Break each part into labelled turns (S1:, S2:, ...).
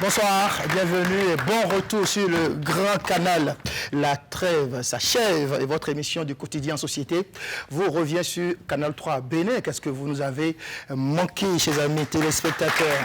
S1: Bonsoir, bienvenue et bon retour sur le grand canal. La trêve s'achève et votre émission du quotidien en société vous revient sur Canal 3 Bénin. Qu'est-ce que vous nous avez manqué, chers amis téléspectateurs?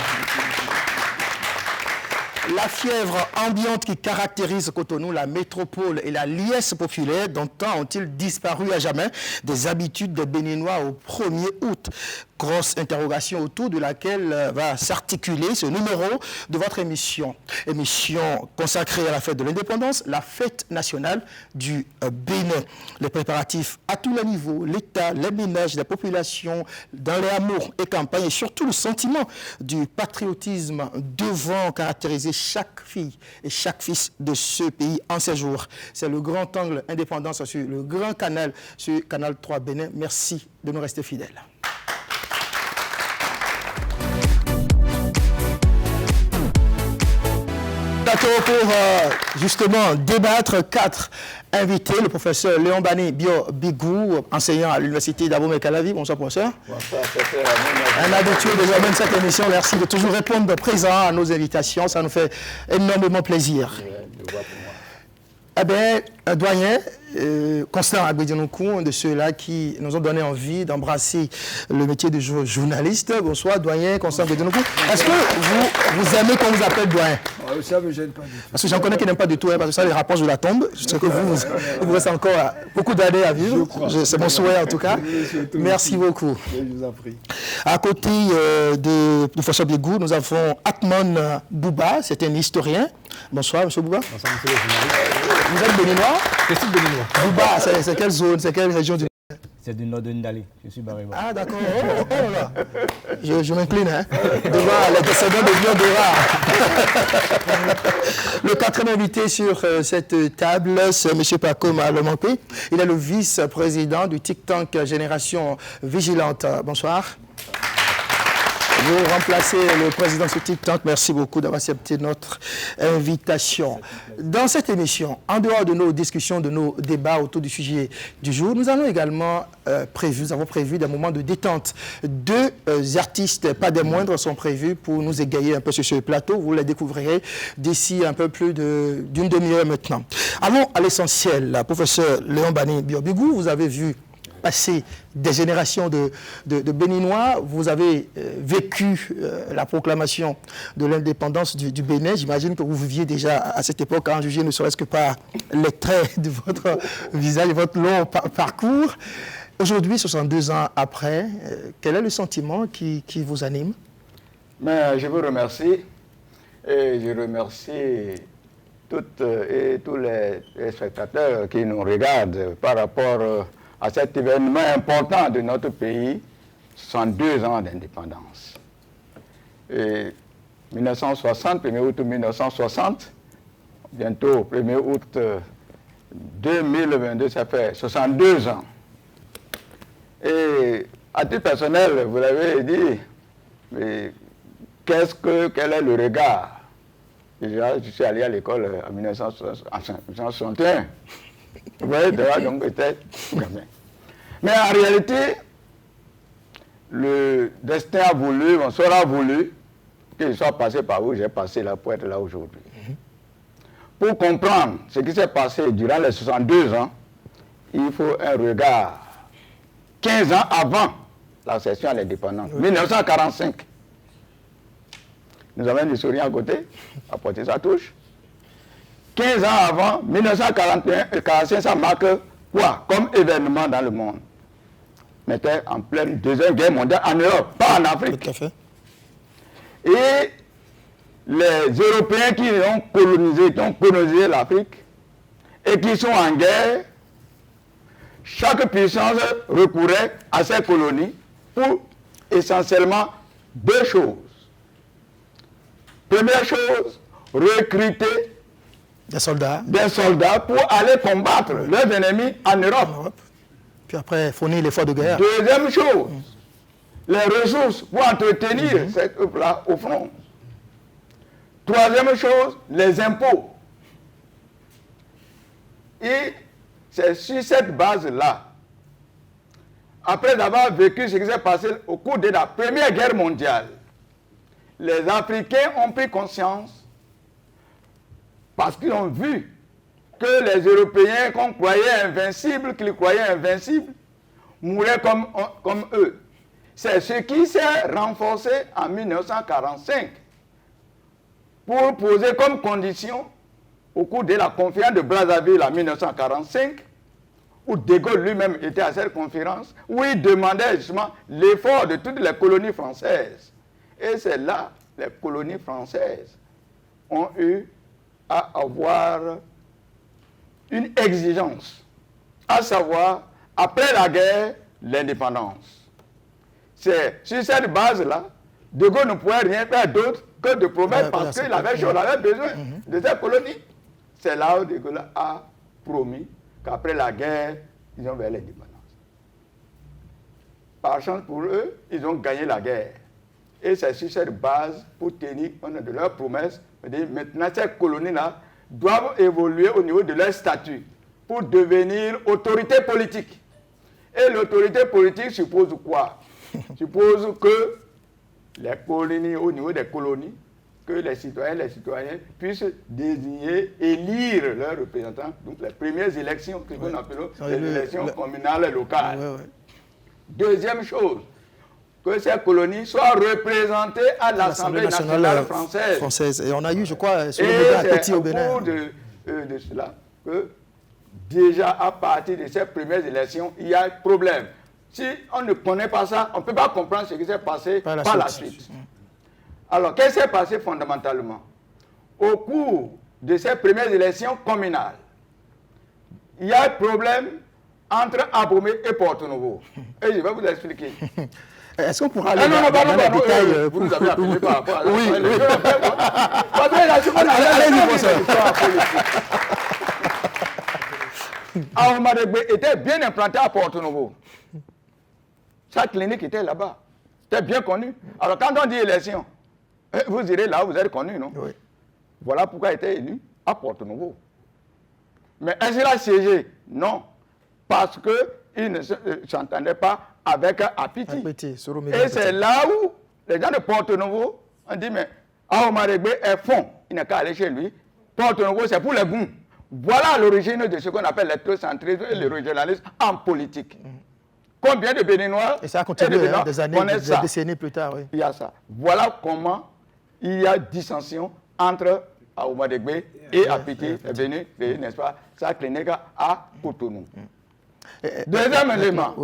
S1: La fièvre ambiante qui caractérise Cotonou, la métropole et la liesse populaire, dont temps ont-ils disparu à jamais des habitudes des Béninois au 1er août? Grosse interrogation autour de laquelle va s'articuler ce numéro de votre émission. Émission consacrée à la fête de l'indépendance, la fête nationale du Bénin. Les préparatifs à tous les niveaux, l'État, les ménages, les populations, dans les hameaux et campagnes, et surtout le sentiment du patriotisme devant caractériser chaque fille et chaque fils de ce pays en ces jours. C'est le grand angle indépendance sur le grand canal, sur Canal 3 Bénin. Merci de nous rester fidèles. Pour justement débattre, 4 invités, le professeur Léon Bani Bio-Bigou, enseignant à l'université d'Abomey-Calavi. Bonsoir professeur. Bonsoir, un habitué de jamais de cette émission, merci de toujours répondre présent à nos invitations, ça nous fait énormément plaisir. Eh bien, un doyen, Constant Agbedinoukou, un de ceux-là qui nous ont donné envie d'embrasser le métier de journaliste. Bonsoir, doyen Constant Agbedinoukou. Est-ce que vous aimez qu'on vous appelle doyen?
S2: Ça ne me gêne pas du tout.
S1: Parce que j'en connais qui n'aiment pas du tout, parce que ça, les rapproche de la tombe. Je sais que vous restez encore beaucoup d'années à vivre. C'est mon souhait en tout cas. Merci beaucoup.
S2: Je vous en prie.
S1: À côté de François Bigou, nous avons Atman Bouba, c'est un historien. Bonsoir, M. Bouba. Bonsoir, M. le journaliste. Vous êtes béninois?
S3: Je suis béninois.
S1: Bouba, c'est quelle zone, c'est quelle région du...
S3: C'est du nord de Ndali. Je suis Baréba.
S1: Ah, d'accord. Oh là. Je m'incline, hein, devant les descendants de Biondora. Le quatrième invité sur cette table, c'est M. Paco Malomampé. Il est le vice-président du TikTok Génération Vigilante. Bonsoir. Vous remplacez le président de TikTok. Merci beaucoup d'avoir accepté notre invitation. Dans cette émission, en dehors de nos discussions, de nos débats autour du sujet du jour, nous avons également prévu des moments de détente. 2 artistes, pas des moindres, sont prévus pour nous égayer un peu sur ce plateau. Vous les découvrirez d'ici un peu plus d'une demi-heure maintenant. Allons à l'essentiel. Professeur Léon Bani Bio-Bigou, vous avez vu passer des générations de Béninois. Vous avez vécu la proclamation de l'indépendance du Bénin. J'imagine que vous viviez déjà à cette époque, à en juger ne serait-ce que par les traits de votre visage, votre long parcours. Aujourd'hui, 62 ans après, quel est le sentiment qui vous anime?
S2: Mais je vous remercie et je remercie toutes et tous les spectateurs qui nous regardent par rapport à cet événement important de notre pays, 62 ans d'indépendance. Et 1960, 1er août 1960, bientôt 1er août 2022, ça fait 62 ans. Et à titre personnel, vous l'avez dit, mais quel est le regard? Déjà, je suis allé à l'école en 1961. Vous voyez, donc peut-être gamin. Mais en réalité, le destin a voulu, on sera voulu que je sois passé par où j'ai passé là pour être là aujourd'hui. Pour comprendre ce qui s'est passé durant les 62 ans, il faut un regard 15 ans avant l'accession à l'indépendance, 1945. Nous avons un historien à côté, à porter sa touche. 15 ans avant, 1941 et 45, ça marque quoi comme événement dans le monde? On était en pleine Deuxième Guerre mondiale en Europe, pas en Afrique.
S1: Tout à fait.
S2: Et les Européens qui ont colonisé l'Afrique et qui sont en guerre, chaque puissance recourait à ses colonies pour essentiellement 2 choses. Première chose, recruter
S1: des soldats
S2: pour aller combattre leurs ennemis en Europe.
S1: Puis après, fournir l'effort de guerre.
S2: Deuxième chose, les ressources pour entretenir ces troupes-là au front. Troisième chose, les impôts. Et c'est sur cette base-là, après avoir vécu ce qui s'est passé au cours de la Première Guerre mondiale, les Africains ont pris conscience Parce qu'ils ont vu que les Européens qu'on croyait qu'ils croyaient invincibles, mouraient comme eux. C'est ce qui s'est renforcé en 1945 pour poser comme condition, au cours de la conférence de Brazzaville en 1945, où De Gaulle lui-même était à cette conférence, où il demandait justement l'effort de toutes les colonies françaises. Et c'est là que les colonies françaises ont eu à avoir une exigence, à savoir, après la guerre, l'indépendance. C'est sur cette base-là, De Gaulle ne pouvait rien faire d'autre que de promettre parce qu'il avait besoin de ces colonies. C'est là où De Gaulle a promis qu'après la guerre, ils ont vers l'indépendance. Par chance pour eux, ils ont gagné la guerre. Et c'est sur cette base, pour tenir compte de leurs promesses, maintenant ces colonies-là doivent évoluer au niveau de leur statut pour devenir autorité politique. Et l'autorité politique suppose quoi? Suppose que les colonies, au niveau des colonies, que les citoyens puissent désigner, élire leurs représentants. Donc les premières élections, que nous appelons les élections communales et locales. Deuxième chose, que ces colonies soient représentées à l'Assemblée nationale française.
S1: Et on a eu, je crois, sur le Petit au Bénin.
S2: Et c'est au cours de cela que déjà à partir de ces premières élections, il y a un problème. Si on ne connaît pas ça, on ne peut pas comprendre ce qui s'est passé par la suite. Alors, qu'est-ce qui s'est passé fondamentalement? Au cours de ces premières élections communales, il y a un problème entre Abomey et Porto-Novo. Et je vais vous expliquer.
S1: Est-ce qu'on pourra aller dans les détails?
S2: Vous nous avez appelé par rapport à la
S1: Allez-y, professeur.
S2: Aoumadegbe était bien implanté à Porto-Novo. Sa clinique était là-bas. C'était bien connu. Alors, quand on dit élection, vous irez là où vous êtes connu, non?
S1: Oui.
S2: Voilà pourquoi il était élu à Porto-Novo. Mais est-ce qu'il a siégé? Non. Parce qu'il ne s'entendait pas avec Apiti. Et c'est là où les gens de Porto-Novo ont dit, mais Aoumadegbe est fond. Il n'a qu'à aller chez lui. Porto-Novo, c'est pour les bons. Voilà l'origine de ce qu'on appelle l'ethnocentrisme et le régionalisme en politique. Combien de Béninois
S1: et ça a continué des années, des décennies plus tard. Oui.
S2: Il y a ça. Voilà comment il y a dissension entre Aoumadegbe et Apiti, venu, n'est-ce pas, sa clinique à Cotonou. Deuxième élément,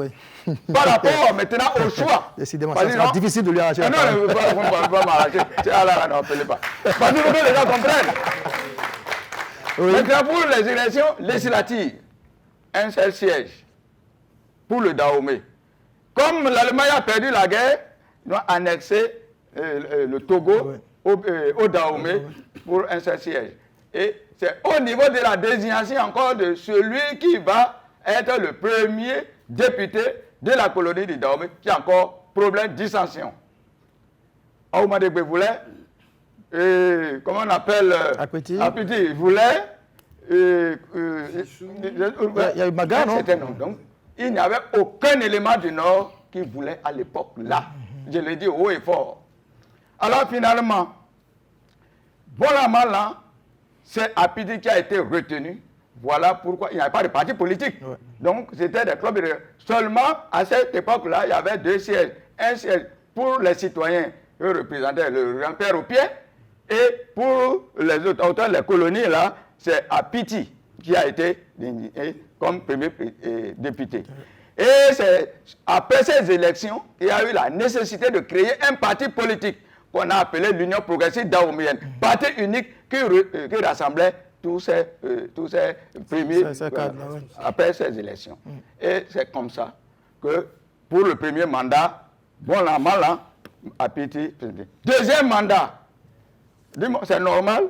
S2: par rapport maintenant au choix.
S1: Décidément, ça sera difficile de lui arracher.
S2: Non, ne pas m'arracher. Non, appelez pas. Parce que les gens comprennent. Maintenant, pour les élections législatives, un seul siège pour le Dahomey. Comme l'Allemagne a perdu la guerre, ils ont annexé le Togo au Dahomey pour un seul siège. Et c'est au niveau de la désignation encore de celui qui va être le premier député de la colonie du Dahomey qui a encore problème de dissension. Aoumadegbe voulait, comment on appelle
S1: Apiti
S2: voulait.
S1: Il y a eu Maga, non?
S2: Donc, il n'y avait aucun élément du Nord qui voulait à l'époque là. Je l'ai dit haut et fort. Alors finalement, bon an, mal an, c'est Apiti qui a été retenu. Voilà pourquoi il n'y avait pas de parti politique. Donc c'était des clubs. Seulement à cette époque-là, il y avait deux sièges. Un siège pour les citoyens qui représentaient le grand père au pied, et pour les autres auteurs, les colonies là, c'est Apiti qui a été désigné comme premier député. Et c'est après ces élections qu'il y a eu la nécessité de créer un parti politique qu'on a appelé l'Union progressive dahoméenne. Parti unique qui rassemblait tous ces premiers après ces élections. Et c'est comme ça que pour le premier mandat, bon an, mal an, Apiti. Deuxième mandat, c'est normal,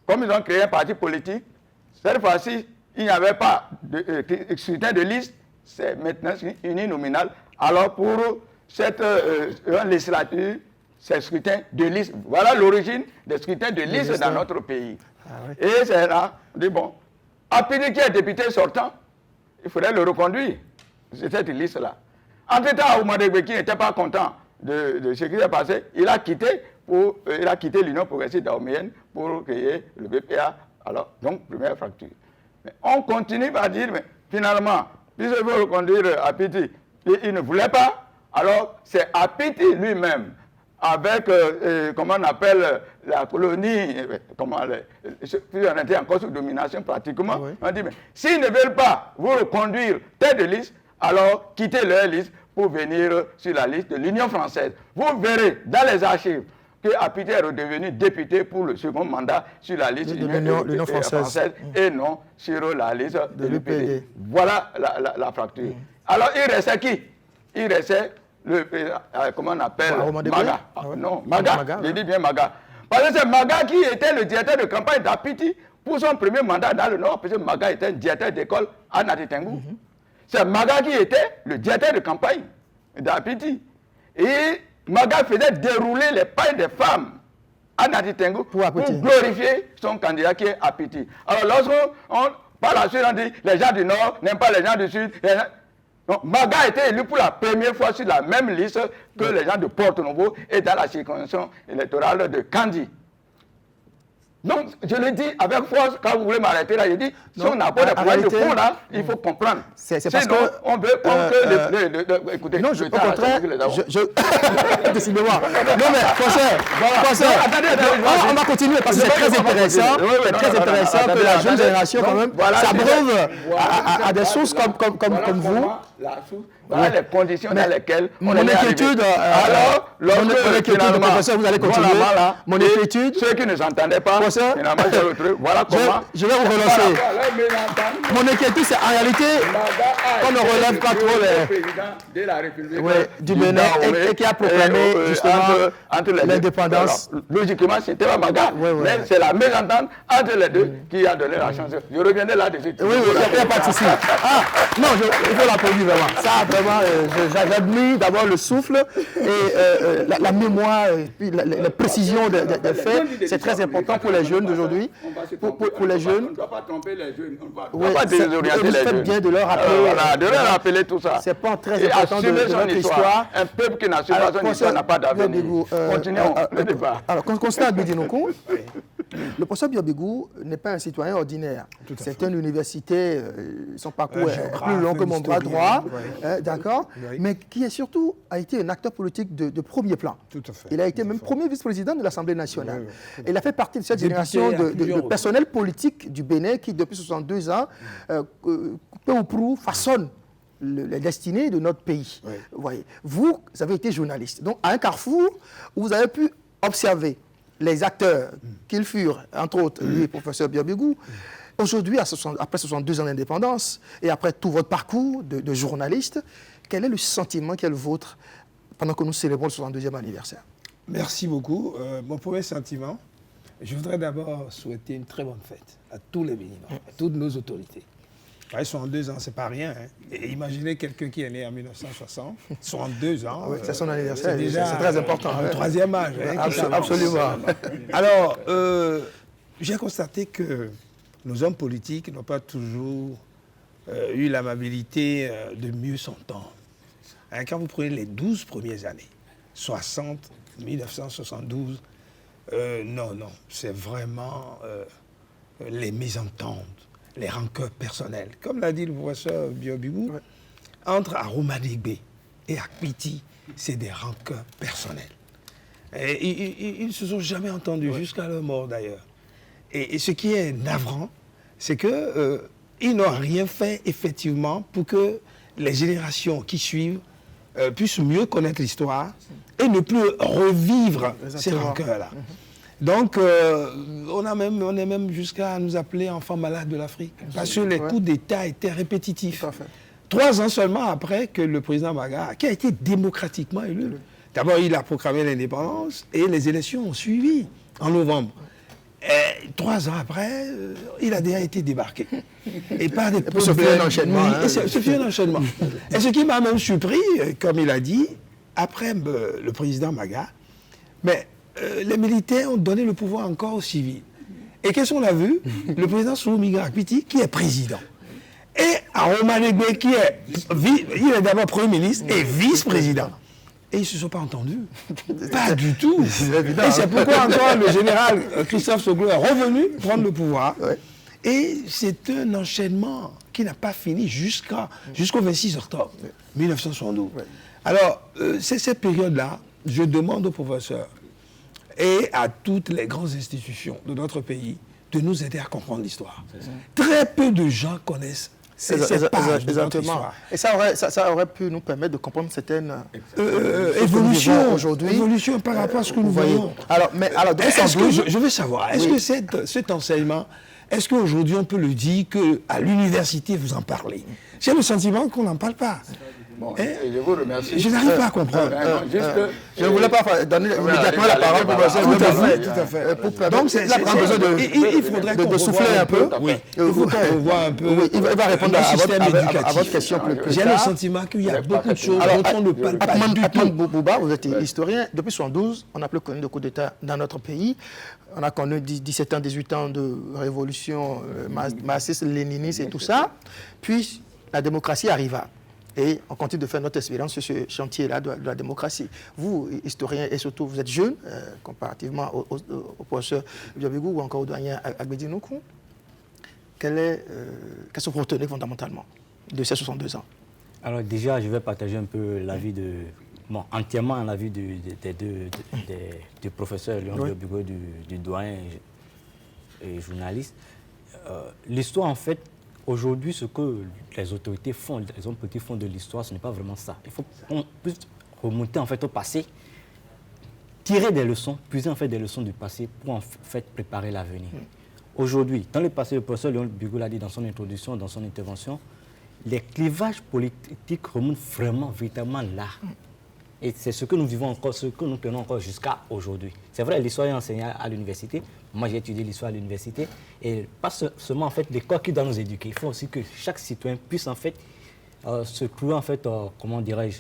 S2: comme ils ont créé un parti politique, cette fois-ci, il n'y avait pas de scrutin de liste, c'est maintenant uninominal. Alors pour cette législature, c'est scrutin de liste. Voilà l'origine des scrutins de liste dans notre pays. Et c'est là, on dit bon, Apiti qui est député sortant, il faudrait le reconduire, c'est cette liste-là. Entre-temps, Aoumadegbe qui n'était pas content de ce qui s'est passé, il a quitté l'Union progressive dahoméenne pour créer le BPA Alors, donc, première fracture. Mais on continue à dire, mais finalement, puisqu'il veut reconduire Apiti, il ne voulait pas. Alors, c'est Apiti lui-même, avec, comment on appelle, la colonie, puis on était encore sous domination pratiquement. Oui. On dit, mais s'ils ne veulent pas vous reconduire tête de liste, alors quittez leur liste pour venir sur la liste de l'Union française. Vous verrez dans les archives que Apiti est redevenu député pour le second mandat sur la liste de l'Union française et non sur la liste de l'UPD. Voilà la fracture. Alors, il restait qui? Il restait comment on appelle Maga. Non, Maga. Je dis bien Maga. Parce que c'est Maga qui était le directeur de campagne d'Apiti pour son premier mandat dans le Nord, parce que Maga était un directeur d'école à Nati-Tengou. C'est Maga qui était le directeur de campagne d'Apiti. Et Maga faisait dérouler les pailles des femmes à Nati-Tengou pour glorifier son candidat qui est Apiti. Alors lorsqu'on, par la suite, on dit les gens du Nord n'aiment pas les gens du Sud. Donc, Maga a été élu pour la première fois sur la même liste que les gens de Porto-Novo et dans la circonscription électorale de Kandi. Donc, je le dis avec force, quand vous voulez m'arrêter là, je dis, si on n'a pas de problème de fond là, il faut comprendre.
S1: C'est parce que...
S2: on veut que écoutez,
S1: non, au contraire, décidément. Non mais, professeur, on va continuer parce que c'est très intéressant. C'est très intéressant que la jeune génération, quand même, s'abreuve à des sources comme vous.
S2: Voilà les conditions dans lesquelles
S1: on est inquiétude. Alors,
S2: lorsque
S1: professeur, vous allez continuer. Mon inquiétude.
S2: Ceux qui ne s'entendaient pas, finalement, voilà comment.
S1: Je vais vous relancer. Mon inquiétude, c'est en réalité qu'on ne relève pas trop du Bénin et qui a proclamé justement l'indépendance.
S2: Logiquement, c'était pas Maga, mais c'est la mésentente entre les deux qui a donné la chance. Je reviendrai là-dessus.
S1: Oui, il n'y a pas de souci. Non, il faut l'applaudir vraiment. Ça, vraiment, j'admire d'abord le souffle et la mémoire, puis la précision des faits. C'est très important pour les jeunes d'aujourd'hui. Pour les jeunes.
S2: On ne doit pas tromper les jeunes. On ne doit pas désorienter les jeunes.
S1: Vous faites bien de leur rappeler.
S2: Voilà, de leur rappeler tout ça.
S1: C'est pas très important de notre histoire.
S2: Un peuple qui n'assume pas son histoire n'a pas d'avenir. Continuons le débat.
S1: Alors, Constant Bidinoko, le professeur Biobégou n'est pas un citoyen ordinaire. C'est une université, son parcours est plus long que mon bras droit, d'accord, mais qui est surtout a été un acteur politique de premier plan.
S4: Tout à fait.
S1: Il a été même premier vice-président de l'Assemblée nationale. Il a fait partie de cette génération de personnel politique du Bénin qui, depuis 62 ans, peu ou prou façonne les destinées de notre pays. Voyez. Vous avez été journaliste. Donc, à un carrefour où vous avez pu observer les acteurs qu'ils furent, entre autres, lui, professeur Biobégou. Aujourd'hui, après 62 ans d'indépendance, et après tout votre parcours de journaliste, quel est le sentiment qui est le vôtre pendant que nous célébrons le 62e anniversaire?
S4: Merci beaucoup. Mon premier sentiment, je voudrais d'abord souhaiter une très bonne fête à tous les Béninois, à toutes nos autorités. 62 ans, c'est pas rien. Hein. Et imaginez quelqu'un qui est né en 1960, 62 ans.
S1: Oui, c'est son anniversaire,
S4: c'est
S1: très important.
S4: Le troisième âge. Hein,
S1: absolument.
S4: Alors, j'ai constaté que nos hommes politiques n'ont pas toujours eu l'amabilité de mieux s'entendre. Hein, quand vous prenez les 12 premières années, 60, 1972, non, c'est vraiment les mésententes, les rancœurs personnelles. Comme l'a dit le professeur Biobégou, entre Aromanegbe et Apiti, c'est des rancœurs personnelles. Et ils ne se sont jamais entendus, jusqu'à leur mort d'ailleurs. Et ce qui est navrant, c'est qu'ils n'ont rien fait effectivement pour que les générations qui suivent puissent mieux connaître l'histoire et ne plus revivre ces rancœurs-là. Donc, on est même jusqu'à nous appeler enfants malades de l'Afrique. Parce que les coups d'État étaient répétitifs. 3 ans seulement après que le président Maga, qui a été démocratiquement élu, d'abord il a proclamé l'indépendance et les élections ont suivi en novembre. Et 3 ans après, il a déjà été débarqué. Et pas des
S1: problèmes. Ce fut un enchaînement.
S4: Ce fut un enchaînement. Et ce qui m'a même surpris, comme il a dit, après le président Maga, mais les militaires ont donné le pouvoir encore aux civils. Et qu'est-ce qu'on a vu? Le président Soumiga Apiti, qui est président. Et Aromanegbe, qui est, il est d'abord Premier ministre et vice-président. et ils ne se sont pas entendus. Pas du tout.
S1: Évident,
S4: Et c'est pourquoi encore le général Christophe Soglo est revenu prendre le pouvoir. Et c'est un enchaînement qui n'a pas fini jusqu'au 26 octobre 1972. Alors, c'est cette période-là, je demande aux professeurs et à toutes les grandes institutions de notre pays de nous aider à comprendre l'histoire. Très peu de gens connaissent cette page de notre histoire.
S1: Et ça aurait pu nous permettre de comprendre certaines
S4: évolution par rapport à ce que nous voyons.
S1: Alors,
S4: je veux savoir, est-ce que cet enseignement, est-ce qu'aujourd'hui on peut le dire qu'à l'université vous en parlez? J'ai le sentiment qu'on n'en parle pas.
S2: Bon, je vous remercie.
S4: Je n'arrive pas à comprendre.
S1: Je ne voulais pas donner immédiatement la parole pour
S4: tout à fait.
S1: Donc, il faudrait de souffler un peu.
S4: Oui. Il faut qu'on revoie un peu.
S1: Il va répondre à votre question plus tard.
S4: J'ai le sentiment qu'il y a beaucoup de choses dont on ne parle pas du tout.
S1: Bouba, vous êtes historien. Depuis 1972, on n'a plus connu de coup d'État dans notre pays. On a connu 17 ans, 18 ans de révolution marxiste, léniniste et tout ça. Puis, la démocratie arriva. Et on continue de faire notre expérience sur ce chantier-là de la démocratie. Vous, historien, et surtout, vous êtes jeune, comparativement au professeur Biobégou ou encore au doyen Agbedi Noukou. Qu'est-ce que vous retenez fondamentalement de ces 62 ans?
S3: Alors déjà, je vais partager un peu l'avis entièrement l'avis du professeur Léon Biobégou, du doyen et journaliste. L'histoire, en fait, aujourd'hui, ce que les autorités font, les hommes politiques font de l'histoire, ce n'est pas vraiment ça. Il faut qu'on puisse remonter en fait au passé, tirer des leçons, puiser en fait des leçons du passé pour en fait préparer l'avenir. Aujourd'hui, dans le passé, le professeur Léon Biobégou l'a dit dans son introduction, dans son intervention, les clivages politiques remontent vraiment, véritablement là. Et c'est ce que nous vivons encore, ce que nous tenons encore jusqu'à aujourd'hui. C'est vrai, l'histoire est enseignée à l'université. Moi, j'ai étudié l'histoire à l'université. Et pas seulement, en fait, l'école qui doit nous éduquer. Il faut aussi que chaque citoyen puisse, en fait, se trouver, en fait, comment dirais-je,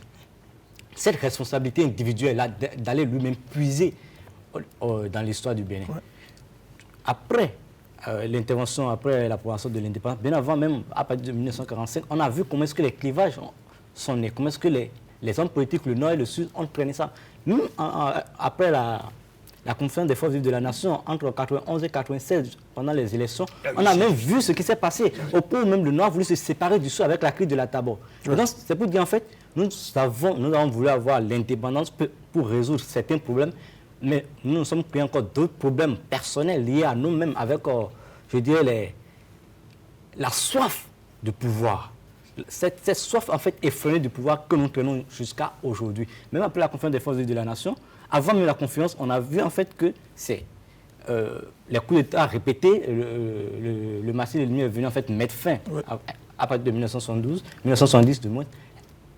S3: cette responsabilité individuelle-là d'aller lui-même puiser dans l'histoire du Bénin. Après l'intervention, après l'approbation de l'indépendance, bien avant même, à partir de 1945, on a vu comment est-ce que les clivages sont nés, comment est-ce que les hommes politiques, le Nord et le Sud, ont pris ça. Nous, après la conférence des forces vives de la nation, entre 1991 et 1996, pendant les élections, on a même vu ce qui s'est passé. Au point où même le Nord a voulu se séparer du Sud avec la crise de la Tabor. Donc, c'est pour dire, en fait, nous avons voulu avoir l'indépendance pour résoudre certains problèmes, mais nous sommes pris encore d'autres problèmes personnels liés à nous-mêmes avec, je dirais, la soif de pouvoir. Cette soif, en fait, effrénée du pouvoir que nous tenons jusqu'à aujourd'hui. Même après la conférence des forces de la nation, avant même la conférence, on a vu, en fait, que c'est les coups d'État répétés, le massif de l'ennemi est venu, en fait, mettre fin, à partir de 1970 du moins,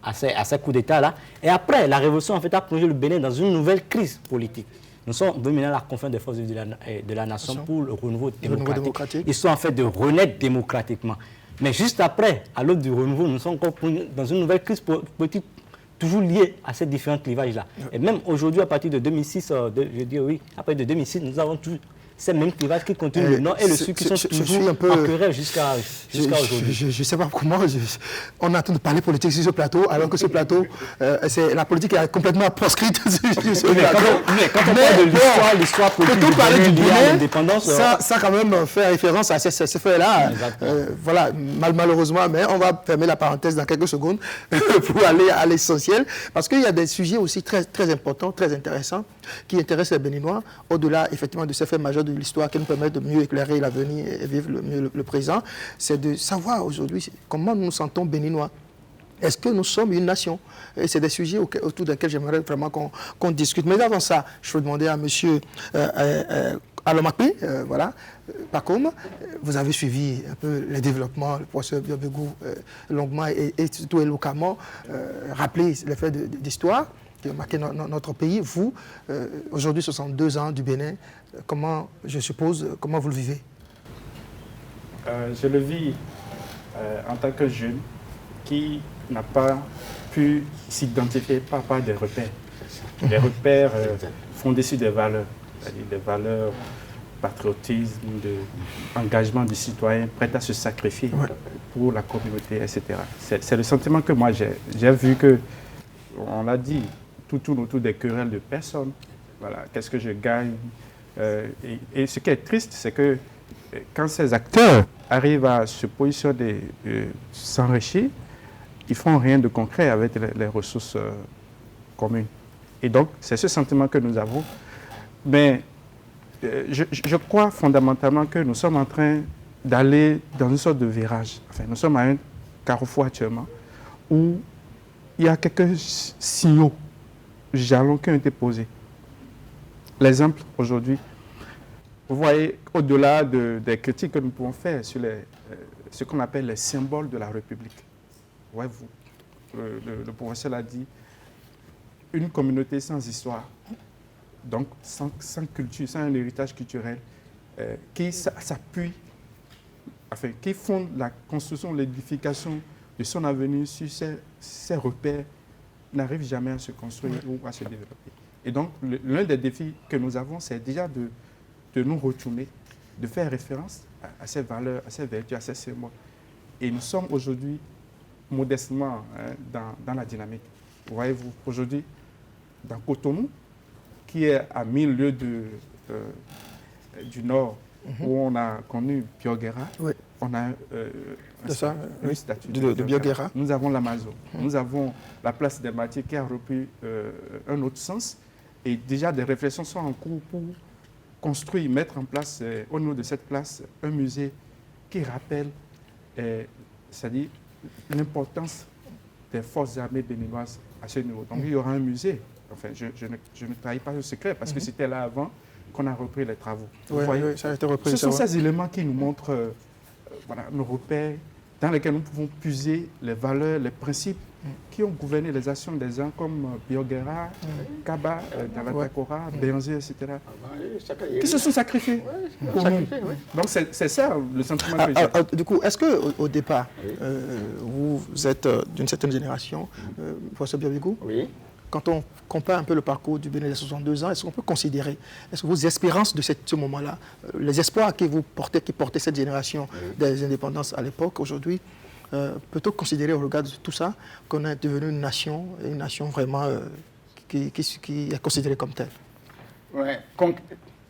S3: à ces coups d'État-là. Et après, la révolution, en fait, a plongé le Bénin dans une nouvelle crise politique. Nous sommes venus à la conférence des forces de la nation pour le renouveau démocratique. Ils sont, en fait, de renaître démocratiquement. Mais juste après, à l'aube du renouveau, nous sommes encore dans une nouvelle crise politique toujours liée à ces différents clivages-là. Et même aujourd'hui, à partir de 2006, je dis oui, à partir de 2006, nous avons tous ces mêmes clivages qui continuent le Nord et le Sud qui sont toujours en querelle jusqu'à aujourd'hui.
S1: Je ne sais pas comment on est en train de parler politique sur ce plateau, alors que ce plateau, la politique est complètement proscrite sur ce plateau.
S3: Mais quand on parle de l'histoire politique de l'indépendance...
S1: Ça quand même fait référence à ces faits-là. Voilà, malheureusement, mais on va fermer la parenthèse dans quelques secondes pour aller à l'essentiel, parce qu'il y a des sujets aussi très, très importants, très intéressants, qui intéressent les Béninois, au-delà effectivement de ces faits majeurs de l'histoire qui nous permettent de mieux éclairer l'avenir et vivre le présent, c'est de savoir aujourd'hui comment nous nous sentons béninois. Est-ce que nous sommes une nation? Et c'est des sujets autour desquels j'aimerais vraiment qu'on discute. Mais avant ça, je veux demander à M. Alomakpi, voilà, Pacôme, vous avez suivi un peu les développements, le professeur Biobégou longuement et surtout éloquemment, rappelé les faits d'histoire qui ont marqué notre pays. Vous, aujourd'hui, 62 ans du Bénin, comment, je suppose, comment vous le vivez?
S5: Je le vis en tant que jeune qui n'a pas pu s'identifier par des repères. Des repères fondés sur des valeurs, c'est-à-dire des valeurs patriotisme, d'engagement du citoyen prêt à se sacrifier pour la communauté, etc. C'est le sentiment que moi j'ai vu que, on l'a dit, tout tourne autour des querelles de personnes. Voilà, qu'est-ce que je gagne? Et ce qui est triste, c'est que quand ces acteurs arrivent à se positionner, s'enrichir, ils font rien de concret avec les ressources communes. Et donc, c'est ce sentiment que nous avons. Mais je crois fondamentalement que nous sommes en train d'aller dans une sorte de virage. Enfin, nous sommes à un carrefour actuellement où il y a quelques signaux, jalons qui ont été posés. L'exemple aujourd'hui, vous voyez, au-delà des critiques que nous pouvons faire sur ce qu'on appelle les symboles de la République. Voyez-vous, le professeur l'a dit, une communauté sans histoire, donc sans culture, sans un héritage culturel, qui s'appuie, enfin, qui fonde la construction, l'édification de son avenir sur ses repères, n'arrive jamais à se construire ou à se développer. Et donc, l'un des défis que nous avons, c'est déjà de nous retourner, de faire référence à ces valeurs, à ces vertus, à ces symboles. Et nous sommes aujourd'hui modestement dans la dynamique. Voyez-vous, aujourd'hui, dans Cotonou, qui est à 1000 lieues du nord, où on a connu Bioguera,
S1: oui.
S5: On a une statue
S1: de Bioguera.
S5: Nous avons l'Amazon. Nous avons la place des Martyrs qui a repris un autre sens. Et déjà, des réflexions sont en cours pour construire, mettre en place, au niveau de cette place, un musée qui rappelle, c'est-à-dire l'importance des forces armées béninoises à ce niveau. Donc, il y aura un musée. Enfin, je ne trahis pas le secret parce que c'était là avant qu'on a repris les travaux.
S1: Oui, ça a été repris.
S5: Ce sont ces éléments qui nous montrent nos repères dans lesquels nous pouvons puiser les valeurs, les principes qui ont gouverné les actions des gens comme Bioguera, Kaba, Dalatakora, Béanzé, etc. Qui se sont sacrifiés pour nous. Donc c'est ça le sentiment que j'ai.
S1: Du coup, est-ce qu'au départ, vous êtes d'une certaine génération, professeur Biabigou?
S2: Oui.
S1: Quand on compare un peu le parcours du Bénin de 62 ans, est-ce qu'on peut considérer, est-ce que vos espérances de ce moment-là, les espoirs qui portait cette génération des indépendances à l'époque, aujourd'hui, peut-on considérer au regard de tout ça qu'on est devenu une nation vraiment qui est considérée comme telle?
S2: Oui,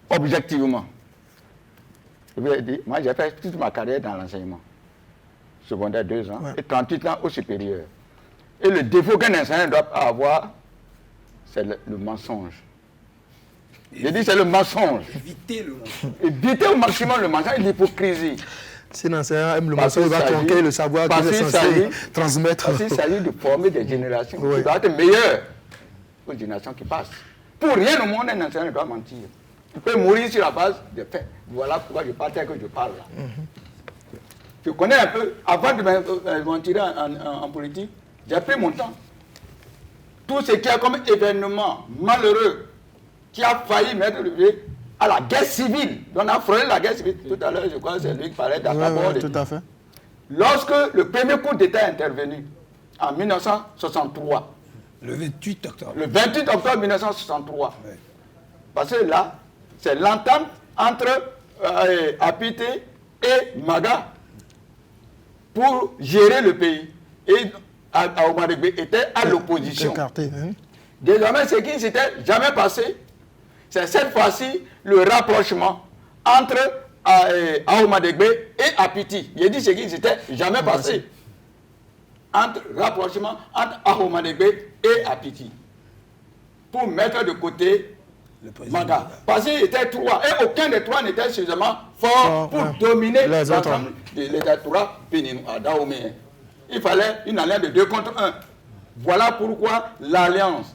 S2: objectivement. Je vous ai dit, moi j'ai fait toute ma carrière dans l'enseignement. Secondaire 2 ans et 38 ans au supérieur. Et le défaut qu'un enseignant doit avoir, c'est le mensonge. J'ai dit c'est le mensonge.
S4: Éviter le mensonge.
S2: Éviter au maximum le mensonge et l'hypocrisie.
S1: Si l'enseignant aime le mensonge, il va tronquer le savoir qu'il est censé transmettre.
S2: Parce qu'il s'agit de former des générations qui doivent être meilleures aux générations qui passent. Pour rien au monde, un enseignant ne doit mentir. Il peut mourir sur la base des faits. Voilà pourquoi je parle tel que je parle là. Je connais un peu, avant de m'en tirer en politique, j'ai pris mon temps. Tout ce qui a comme événement malheureux qui a failli mettre le pied à la guerre civile. On a frôlé la guerre civile. Tout à l'heure, je crois que c'est lui qui parlait d'Akabord.
S1: Tout à fait.
S2: Lorsque le premier coup d'État est intervenu, en 1963.
S4: Le 28 octobre.
S2: Le 28 octobre 1963. Oui. Parce que là, c'est l'entente entre Apité et Maga pour gérer le pays. Et Aoumadegbe était à l'opposition. Désormais, ce qui ne s'était jamais passé, c'est cette fois-ci le rapprochement entre Aoumadegbe et Apiti. J'ai dit ce qui ne s'était jamais passé. Rapprochement entre Aoumadegbe et Apiti. Pour mettre de côté Maga. Parce qu'il était 3. Et aucun des 3 n'était suffisamment fort pour dominer les États béninois. Il fallait une alliance de 2 contre 1. Voilà pourquoi l'alliance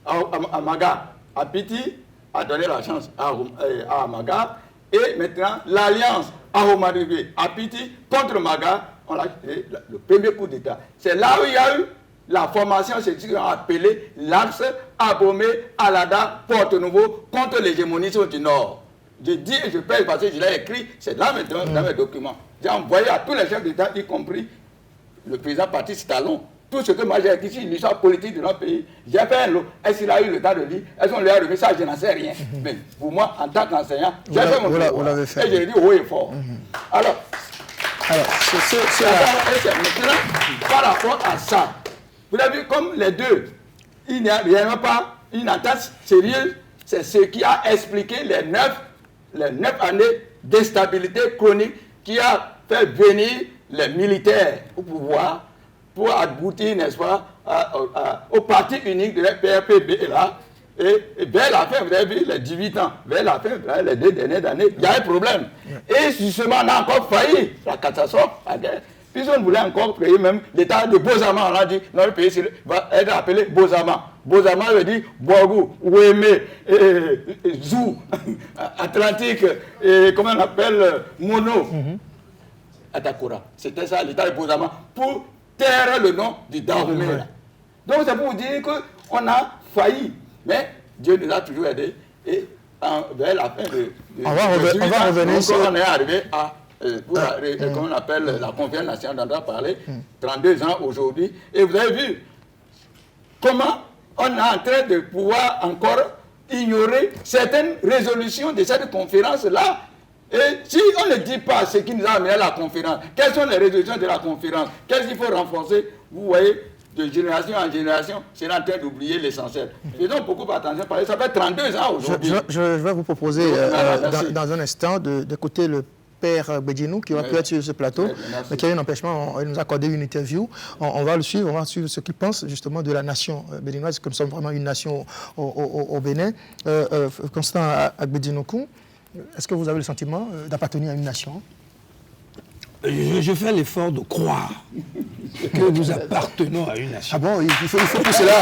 S2: à Maga, à Piti, a donné la chance à Maga. Et maintenant, l'alliance à Aoumadegbe, à Piti, contre Maga, on a créé le premier coup d'État. C'est là où il y a eu la formation, c'est ce qu'on a appelé l'axe Abomey, Alada, Porte-Nouveau contre l'hégémonisme du Nord. Je dis et je pèse parce que je l'ai écrit, c'est là maintenant dans mes documents. J'ai envoyé à tous les chefs d'État, y compris le président Patrice Talon, tout ce que moi j'ai écrit sur l'histoire politique de notre pays. J'ai fait un lot. Est-ce qu'il a eu le temps de lire? Est-ce qu'on lui a remis ça? Je n'en sais rien. Mais pour moi, en tant qu'enseignant, j'ai fait mon devoir. Et je l'ai dit haut et fort. Alors, c'est maintenant, par rapport à ça, vous avez vu comme les deux, il n'y a réellement pas une entente sérieuse. C'est ce qui a expliqué les 9 années d'instabilité chronique qui a fait venir les militaires au pouvoir pour aboutir, n'est-ce pas, au parti unique de la PRPB là. Et vers la fin, vous avez vu les 18 ans, vers la fin, les 2 dernières années, il y a un problème. Et justement, on a encore failli la catastrophe, la guerre. Puisqu'on voulait encore créer même l'état de Bozama, on a dit, notre pays va être appelé Bozama. Bozama veut dire Boagou, Ouémé, Zou, Atlantique, et comment on appelle, Mono, Atakura. C'était ça l'état de Bozama, pour taire le nom du Dahomey. Donc c'est pour vous dire qu'on a failli. Mais Dieu nous a toujours aidés. Et vers la fin de
S1: on va revenir sur...
S2: on est arrivé à comment on appelle la conférence nationale dont on a parlé, 32 ans aujourd'hui. Et vous avez vu comment on est en train de pouvoir encore ignorer certaines résolutions de cette conférence-là. Et si on ne dit pas ce qui nous a amené à la conférence, quelles sont les résolutions de la conférence, qu'est-ce qu'il faut renforcer, vous voyez, de génération en génération, c'est en train d'oublier l'essentiel. Faisons beaucoup attention, parce que ça fait 32 ans aujourd'hui.
S1: Je vais vous proposer dans un instant d'écouter le père Bédinou qui va pu être sur ce plateau, mais qui a eu un empêchement, il nous a accordé une interview. On va le suivre, on va suivre ce qu'il pense justement de la nation béninoise, comme nous sommes vraiment une nation au Bénin. Constant Agbedinoku, est-ce que vous avez le sentiment d'appartenir à une nation?
S4: Je fais l'effort de croire que nous appartenons à une nation.
S1: Ah bon, il faut tout cela.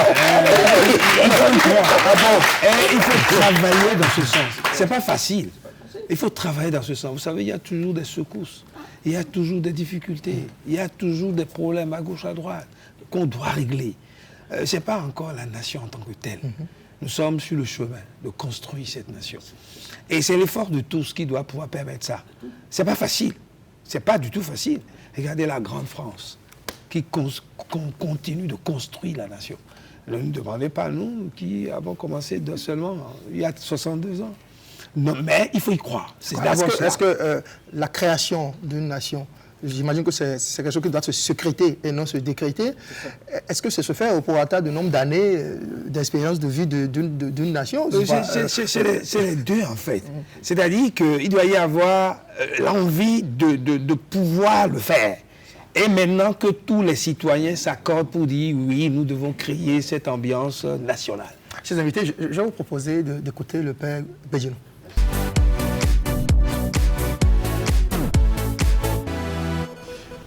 S4: Il faut croire. Ah bon, il faut travailler dans ce sens. C'est pas facile. Il faut travailler dans ce sens. Vous savez, il y a toujours des secousses, il y a toujours des difficultés, il y a toujours des problèmes à gauche, à droite qu'on doit régler. Ce n'est pas encore la nation en tant que telle. Nous sommes sur le chemin de construire cette nation. Et c'est l'effort de tous qui doit pouvoir permettre ça. Ce n'est pas facile. Ce n'est pas du tout facile. Regardez la grande France qui continue de construire la nation. Ne nous demandez pas, nous, qui avons commencé seulement il y a 62 ans. Non, mais il faut y croire.
S1: Est-ce que la création d'une nation, j'imagine que c'est quelque chose qui doit se sécréter et non se décréter, est-ce que c'est se fait au prorata du nombre d'années d'expérience de vie d'une nation?
S4: C'est les deux, en fait. C'est-à-dire qu'il doit y avoir l'envie de pouvoir le faire. Et maintenant que tous les citoyens s'accordent pour dire oui, nous devons créer cette ambiance nationale.
S1: Chers invités, je vais vous proposer d'écouter le père Bédinou.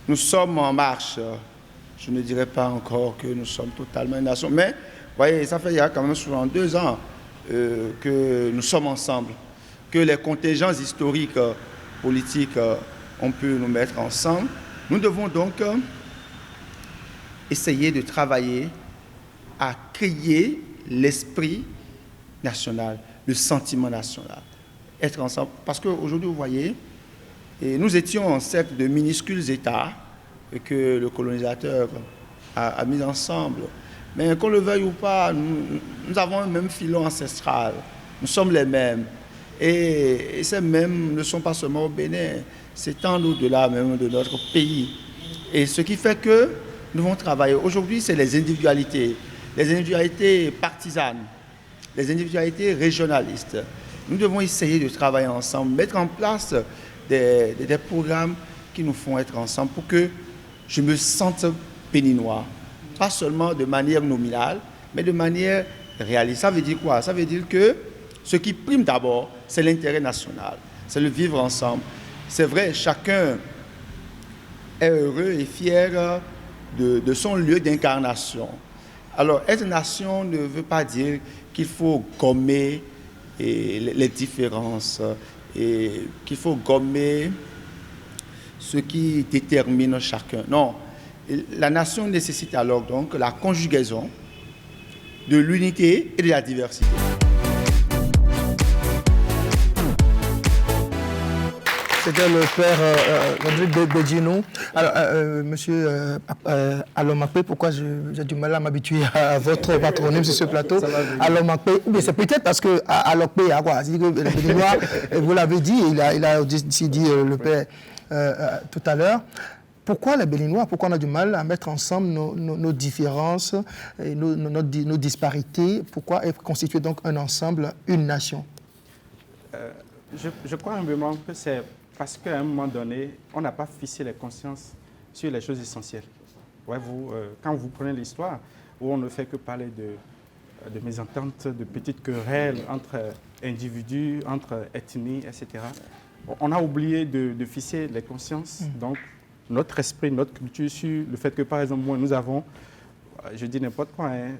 S6: Nous sommes en marche. Je ne dirais pas encore que nous sommes totalement une nation, mais voyez, ça fait il y a quand même souvent 2 ans que nous sommes ensemble, que les contingents historiques, politiques ont pu nous mettre ensemble. Nous devons donc essayer de travailler à créer l'esprit national, le sentiment national, être ensemble. Parce qu'aujourd'hui, vous voyez, et nous étions en cercle de minuscules États que le colonisateur a mis ensemble. Mais qu'on le veuille ou pas, nous avons un même filon ancestral. Nous sommes les mêmes. Et ces mêmes ne sont pas seulement au Bénin, c'est tant au-delà même de notre pays. Et ce qui fait que nous devons travailler. Aujourd'hui, c'est les individualités partisanes, les individualités régionalistes. Nous devons essayer de travailler ensemble, mettre en place des programmes qui nous font être ensemble pour que je me sente béninois. Pas seulement de manière nominale, mais de manière réaliste. Ça veut dire quoi? Ça veut dire que ce qui prime d'abord, c'est l'intérêt national, c'est le vivre ensemble. C'est vrai, chacun est heureux et fier de son lieu d'incarnation. Alors, être nation ne veut pas dire qu'il faut gommer les différences et qu'il faut gommer ce qui détermine chacun. Non, la nation nécessite alors donc la conjugaison de l'unité et de la diversité.
S1: C'était le père Rodrigue Bédinou. Alors, monsieur Alomapé, pourquoi j'ai du mal à m'habituer à votre patronyme sur ce plateau? Alomapé, c'est peut-être parce que Alopé, le Bédinois, vous l'avez dit, il a aussi dit le père tout à l'heure. pourquoi les Béninois, pourquoi on a du mal à mettre ensemble nos différences et nos disparités? Pourquoi constituer donc un ensemble, une nation?
S5: Je crois humblement que c'est parce qu'à un moment donné, on n'a pas fixé les consciences sur les choses essentielles. Ouais, quand vous prenez l'histoire, où on ne fait que parler de mésententes, de petites querelles entre individus, entre ethnies, etc., on a oublié de fixer les consciences, donc notre esprit, notre culture sur le fait que, par exemple, nous avons, je dis n'importe quoi, hein,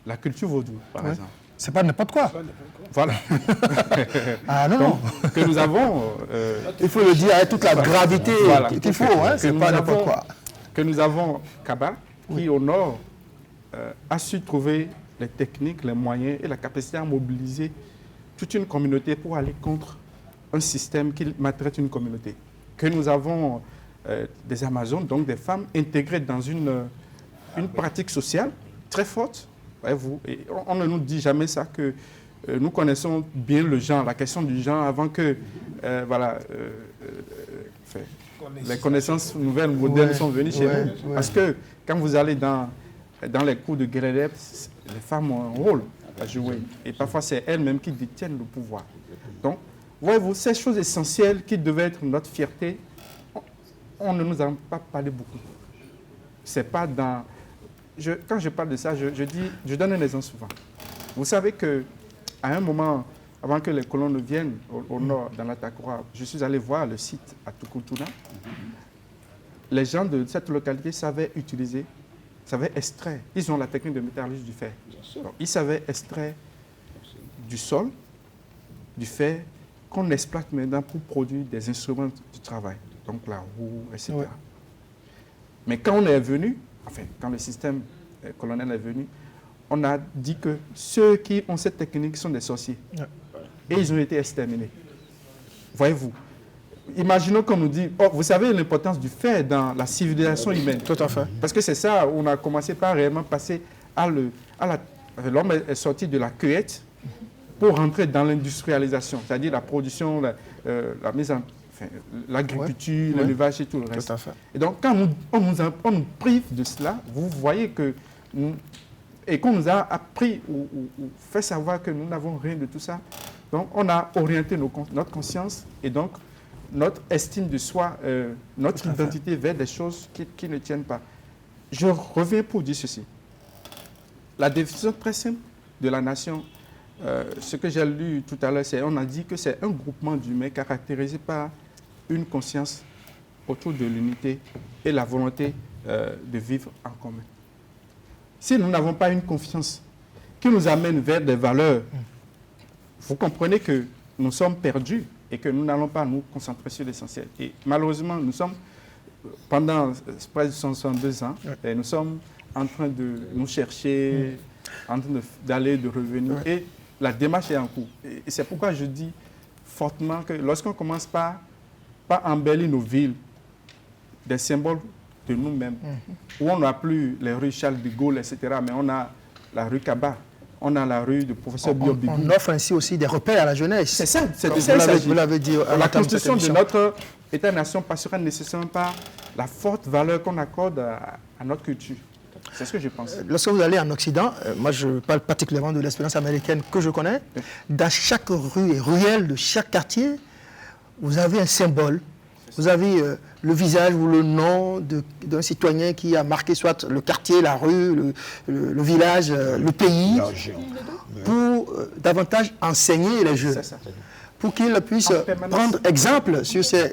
S5: la culture vaudou, par exemple.
S1: C'est pas n'importe quoi.
S5: Voilà.
S1: Ah non, non.
S5: Que nous avons...
S1: il faut le dire avec toute la gravité qu'il faut, hein, c'est pas n'importe quoi.
S5: Que nous avons Kaba, qui au nord a su trouver les techniques, les moyens et la capacité à mobiliser toute une communauté pour aller contre un système qui maltraite une communauté. Que nous avons des Amazones, donc des femmes intégrées dans une pratique sociale très forte. Et on ne nous dit jamais ça, que nous connaissons bien le genre, la question du genre, avant que les connaissances nouvelles, modernes sont venues chez nous. Parce que quand vous allez dans les cours de Guérédep, les femmes ont un rôle à jouer. Et parfois, c'est elles-mêmes qui détiennent le pouvoir. Donc, voyez-vous, ces choses essentielles qui devaient être notre fierté, on ne nous en a pas parlé beaucoup. C'est pas dans... quand je parle de ça, je donne un exemple souvent. Vous savez qu'à un moment, avant que les colons ne viennent au nord, dans la Takura, je suis allé voir le site à Tukutuna. Les gens de cette localité savaient utiliser, savaient extraire. Ils ont la technique de métallurgie du fer. Donc, ils savaient extraire du sol, du fer, qu'on exploite maintenant pour produire des instruments du travail. Donc la roue, etc. Ouais. Mais quand on est venu, enfin, quand le système colonial est venu, on a dit que ceux qui ont cette technique sont des sorciers. Ouais. Et ils ont été exterminés. Voyez-vous. Imaginons qu'on nous dit, oh, vous savez l'importance du fer dans la civilisation humaine.
S1: Tout à fait.
S5: Parce que c'est ça, on a commencé par réellement passer l'homme est sorti de la cueillette pour rentrer dans l'industrialisation, c'est-à-dire la production, la mise en... Enfin, l'agriculture, l'élevage et tout le reste. Tout à fait. Et donc, quand on nous prive de cela, vous voyez que et qu'on nous a appris ou fait savoir que nous n'avons rien de tout ça, donc on a orienté notre conscience et donc notre estime de soi, notre identité vers des choses qui ne tiennent pas. Je reviens pour dire ceci. La définition très simple de la nation, ce que j'ai lu tout à l'heure, on a dit que c'est un groupement d'humains caractérisé par une conscience autour de l'unité et la volonté de vivre en commun. Si nous n'avons pas une confiance qui nous amène vers des valeurs, vous comprenez que nous sommes perdus et que nous n'allons pas nous concentrer sur l'essentiel. Et malheureusement, nous sommes, pendant près de 62 ans, et nous sommes en train de nous chercher, en train d'aller, de revenir. Et la démarche est en cours. Et c'est pourquoi je dis fortement que lorsqu'on commence par embellir nos villes, des symboles de nous-mêmes, où on n'a plus les rues Charles de Gaulle, etc., mais on a la rue Kaba, on a la rue du professeur Biobigou.
S1: On offre ainsi aussi des repères à la jeunesse.
S5: C'est ça, c'est de ça.
S1: Vous l'avez dit.
S5: La construction de notre État-nation passera nécessairement par la forte valeur qu'on accorde à notre culture. C'est ce que je pense.
S1: Lorsque vous allez en Occident, moi je parle particulièrement de l'expérience américaine que je connais, dans chaque rue et ruelle de chaque quartier, vous avez un symbole. Vous avez le visage ou le nom d'un citoyen qui a marqué soit le quartier, la rue, le village, le pays, pour davantage enseigner les jeunes, pour qu'ils puissent prendre exemple sur ces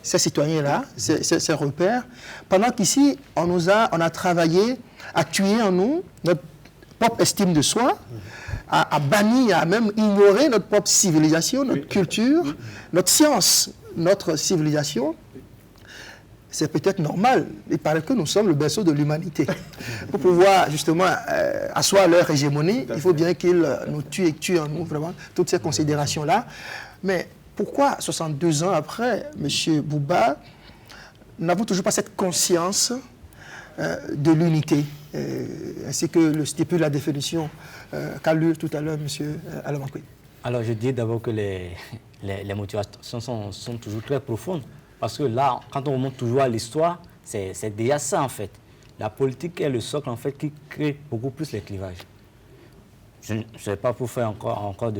S1: citoyens-là, ces repères, pendant qu'ici, on a travaillé à tuer en nous notre propre estime de soi, à bannir, à même ignorer notre propre civilisation, notre culture, notre science, notre civilisation. C'est peut-être normal. Il paraît que nous sommes le berceau de l'humanité. Pour pouvoir justement asseoir leur hégémonie, il faut bien qu'ils nous tuent et tuent en nous vraiment toutes ces considérations-là. Mais pourquoi, 62 ans après, M. Bouba, nous n'avons toujours pas cette conscience de l'unité, ainsi que le stipule la définition qu'a lu tout à l'heure M. Alamankwe?
S3: Alors, je dis d'abord que les motivations sont toujours très profondes. Parce que là, quand on remonte toujours à l'histoire, C'est déjà ça, en fait. La politique est le socle, en fait, qui crée beaucoup plus les clivages. Je ne sais pas pour faire encore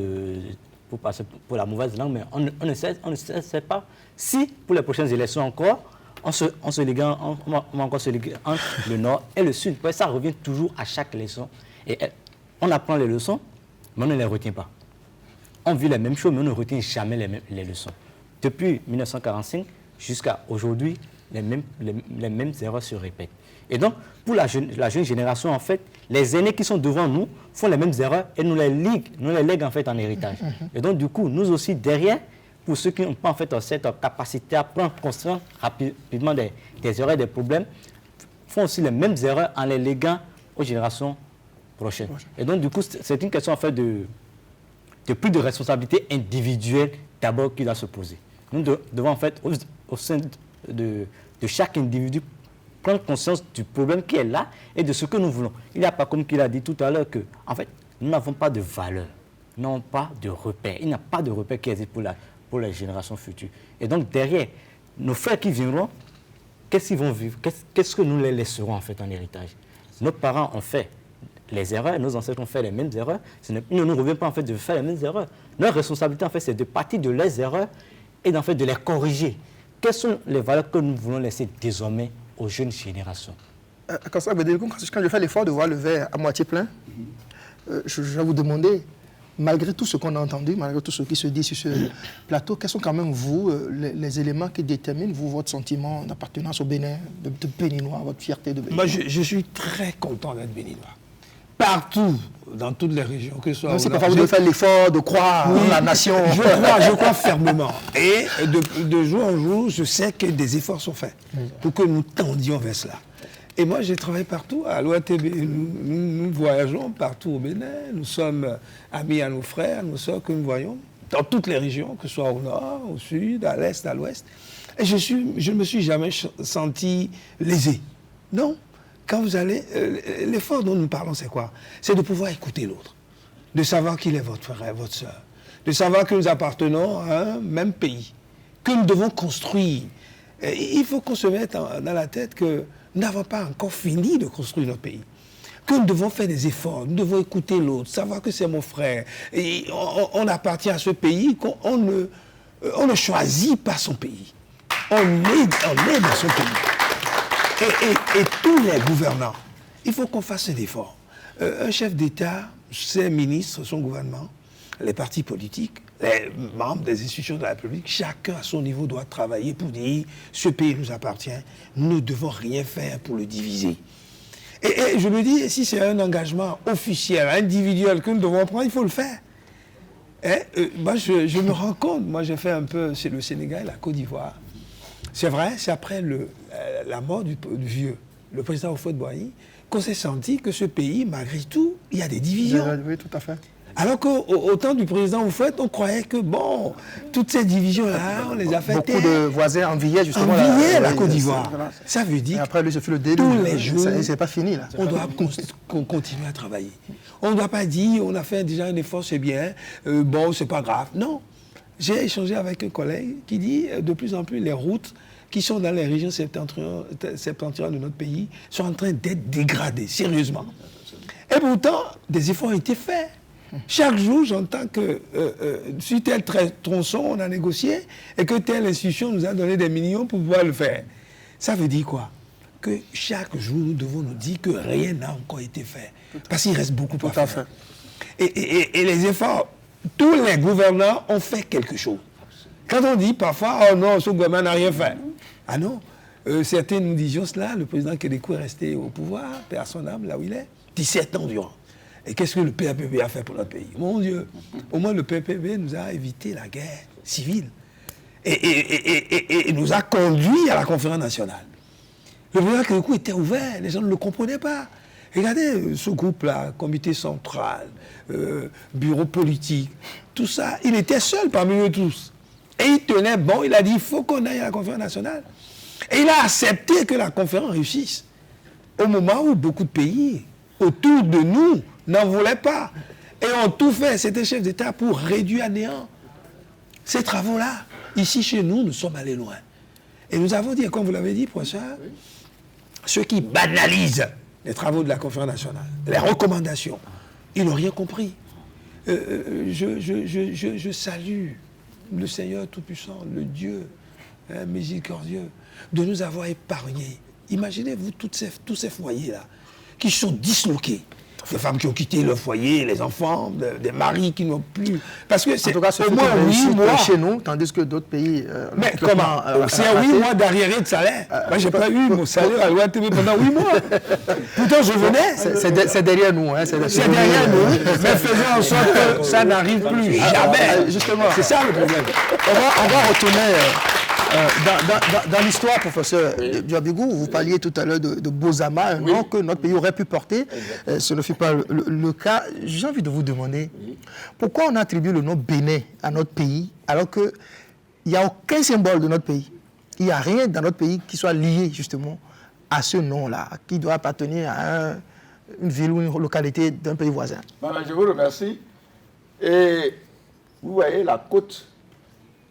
S3: pour passer pour la mauvaise langue, mais on ne sait pas si, pour les prochaines élections encore, on va encore se liguer entre le Nord et le Sud. Ça revient toujours à chaque élection. Et on apprend les leçons, mais on ne les retient pas. On vit les mêmes choses, mais on ne retient jamais les leçons. Depuis 1945 jusqu'à aujourd'hui, les mêmes erreurs se répètent. Et donc, pour la jeune génération, en fait, les aînés qui sont devant nous font les mêmes erreurs et nous les lèguent en fait en héritage. Et donc, du coup, nous aussi, derrière, pour ceux qui n'ont pas en fait cette capacité à prendre conscience rapidement des erreurs et des problèmes, font aussi les mêmes erreurs en les léguant aux générations prochaines. Et donc, du coup, c'est une question en fait de plus de responsabilité individuelle d'abord qui doit se poser. Nous devons en fait, au sein de chaque individu, prendre conscience du problème qui est là et de ce que nous voulons. Il n'y a pas, comme il a dit tout à l'heure, que, en fait, nous n'avons pas de valeur, nous n'avons pas de repère. Il n'y a pas de repère qui existe pour les générations futures. Et donc, derrière, nos frères qui viendront, qu'est-ce qu'ils vont vivre? Qu'est-ce que nous les laisserons, en fait, en héritage? Nos parents ont fait les erreurs, nos ancêtres ont fait les mêmes erreurs. Il ne nous revient pas, en fait, de faire les mêmes erreurs. Notre responsabilité, en fait, c'est de partir de leurs erreurs et, en fait, de les corriger. Quelles sont les valeurs que nous voulons laisser désormais aux jeunes générations?
S1: Quand je fais l'effort de voir le verre à moitié plein, je vais vous demander, malgré tout ce qu'on a entendu, malgré tout ce qui se dit sur ce plateau, quels sont quand même, vous, les éléments qui déterminent, vous, votre sentiment d'appartenance au Bénin, de Béninois, votre fierté de Béninois?
S4: Moi, je suis très content d'être Béninois. Partout, dans toutes les régions, que ce soit...
S1: C'est parfois vous devez faire l'effort de croire en la nation.
S4: Je crois fermement. Et de jour en jour, je sais que des efforts sont faits pour que nous tendions vers cela. Et moi, j'ai travaillé partout. À l'OATB, nous voyageons partout au Bénin. Nous sommes amis à nos frères, nous sommes que nous voyons dans toutes les régions, que ce soit au nord, au sud, à l'est, à l'ouest. Et je ne me suis jamais senti lésé. Non. Quand vous allez... l'effort dont nous parlons, c'est quoi? C'est de pouvoir écouter l'autre. De savoir qu'il est votre frère, votre soeur. De savoir que nous appartenons à un même pays. Que nous devons construire. Il faut qu'on se mette dans la tête que nous n'avons pas encore fini de construire notre pays. Que nous devons faire des efforts. Nous devons écouter l'autre. Savoir que c'est mon frère. Et on appartient à ce pays. On ne choisit pas son pays. On est dans son pays. Et tous les gouvernants, il faut qu'on fasse un effort. Un chef d'État, ses ministres, son gouvernement, les partis politiques, les membres des institutions de la République, chacun à son niveau doit travailler pour dire ce pays nous appartient, nous ne devons rien faire pour le diviser. Et je me dis, si c'est un engagement officiel, individuel que nous devons prendre, il faut le faire. Moi, je me rends compte, moi j'ai fait un peu, c'est le Sénégal, la Côte d'Ivoire. C'est vrai, c'est après la mort du vieux, le président Houphouët-Boigny, qu'on s'est senti que ce pays, malgré tout, il y a des divisions.
S1: Oui, tout à fait.
S4: Alors qu'au temps du président Houphouët, on croyait que, bon, toutes ces divisions-là, on les a faites.
S1: Beaucoup de voisins enviaient justement
S4: la Côte d'Ivoire. Ça veut dire
S1: et après, lui, ce fut le début.
S4: tous les jours,
S1: c'est pas fini, là.
S4: On doit continuer à travailler. On ne doit pas dire, on a fait déjà un effort, c'est bien, bon, c'est pas grave. Non. J'ai échangé avec un collègue qui dit, de plus en plus, les routes qui sont dans les régions septentrionales de notre pays sont en train d'être dégradées, sérieusement. Et pourtant, des efforts ont été faits. Chaque jour, j'entends que sur tel tronçon, on a négocié et que telle institution nous a donné des millions pour pouvoir le faire. Ça veut dire quoi? Que chaque jour, nous devons nous dire que rien n'a encore été fait. Parce qu'il reste beaucoup à faire. Et les efforts, tous les gouvernants ont fait quelque chose. Quand on dit parfois, oh non, ce gouvernement n'a rien fait. Ah non, certains nous disions cela, le président Kédékou est resté au pouvoir, paix à son âme, là où il est, 17 ans durant. Et qu'est-ce que le PAPB a fait pour notre pays? Mon Dieu, au moins le PAPB nous a évité la guerre civile et nous a conduits à la conférence nationale. Le président Kédékou était ouvert, les gens ne le comprenaient pas. Regardez ce groupe-là, comité central, bureau politique, tout ça, il était seul parmi eux tous. Et il tenait bon, il a dit, il faut qu'on aille à la conférence nationale. Et il a accepté que la conférence réussisse. Au moment où beaucoup de pays autour de nous n'en voulaient pas. Et ont tout fait, c'était chef d'État, pour réduire à néant ces travaux-là. Ici, chez nous, nous sommes allés loin. Et nous avons dit, comme vous l'avez dit, professeur, ceux qui banalisent les travaux de la conférence nationale, les recommandations, ils n'ont rien compris. Je salue le Seigneur Tout-Puissant, le Dieu miséricordieux, de nous avoir épargnés. Imaginez-vous tous ces foyers-là qui sont disloqués. Des femmes qui ont quitté leur foyer, les enfants, des maris qui n'ont plus. Parce que c'est
S1: en tout cas,
S4: au moins 8 mois
S1: chez nous, tandis que d'autres pays.
S4: Mais comment c'est 8 mois d'arriéré de salaire. Moi, j'ai pas eu mon salaire à l'OATV pendant 8 mois. Pourtant, je venais.
S1: C'est derrière nous. Hein, c'est
S4: derrière nous. Mais faisons en sorte que ça n'arrive plus jamais.
S1: Justement.
S4: C'est ça le problème.
S1: On va retourner dans l'histoire, professeur Diabigou. Vous parliez tout à l'heure de Bozama, un nom que notre pays aurait pu porter. Ce ne fut pas le cas. J'ai envie de vous demander pourquoi on attribue le nom Bénin à notre pays alors qu'il n'y a aucun symbole de notre pays. Il n'y a rien dans notre pays qui soit lié justement à ce nom-là, qui doit appartenir à une ville ou une localité d'un pays voisin.
S2: Je vous remercie. Et vous voyez la côte,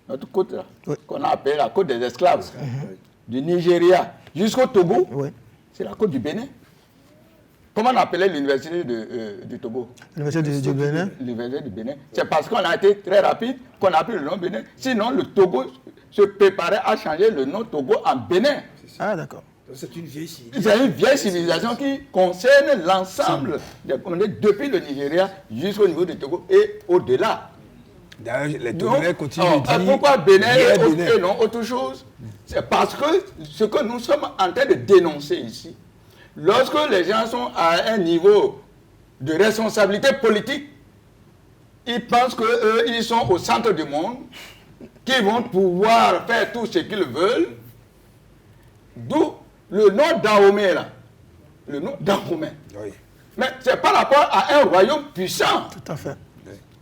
S2: notre côte là, qu'on a appelée la côte des esclaves, du Nigeria jusqu'au Togo, c'est la côte du Bénin. Comment on appelait l'université du Togo?
S1: L'université du Bénin.
S2: L'université du Bénin. C'est parce qu'on a été très rapide qu'on a pris le nom Bénin. Sinon, le Togo se préparait à changer le nom Togo en Bénin.
S1: Ah, d'accord.
S4: C'est une vieille civilisation.
S2: C'est une vieille civilisation qui concerne l'ensemble des communautés depuis le Nigeria jusqu'au niveau du Togo et au-delà.
S4: D'ailleurs, les Togolais continuent de dire...
S2: Pourquoi Bénin et non autre chose? C'est parce que ce que nous sommes en train de dénoncer ici, lorsque les gens sont à un niveau de responsabilité politique, ils pensent qu'eux, ils sont au centre du monde, qu'ils vont pouvoir faire tout ce qu'ils veulent. D'où le nom Dahomey, là. Le nom Dahomey.
S4: Oui.
S2: Mais c'est par rapport à un royaume puissant.
S1: Tout à fait.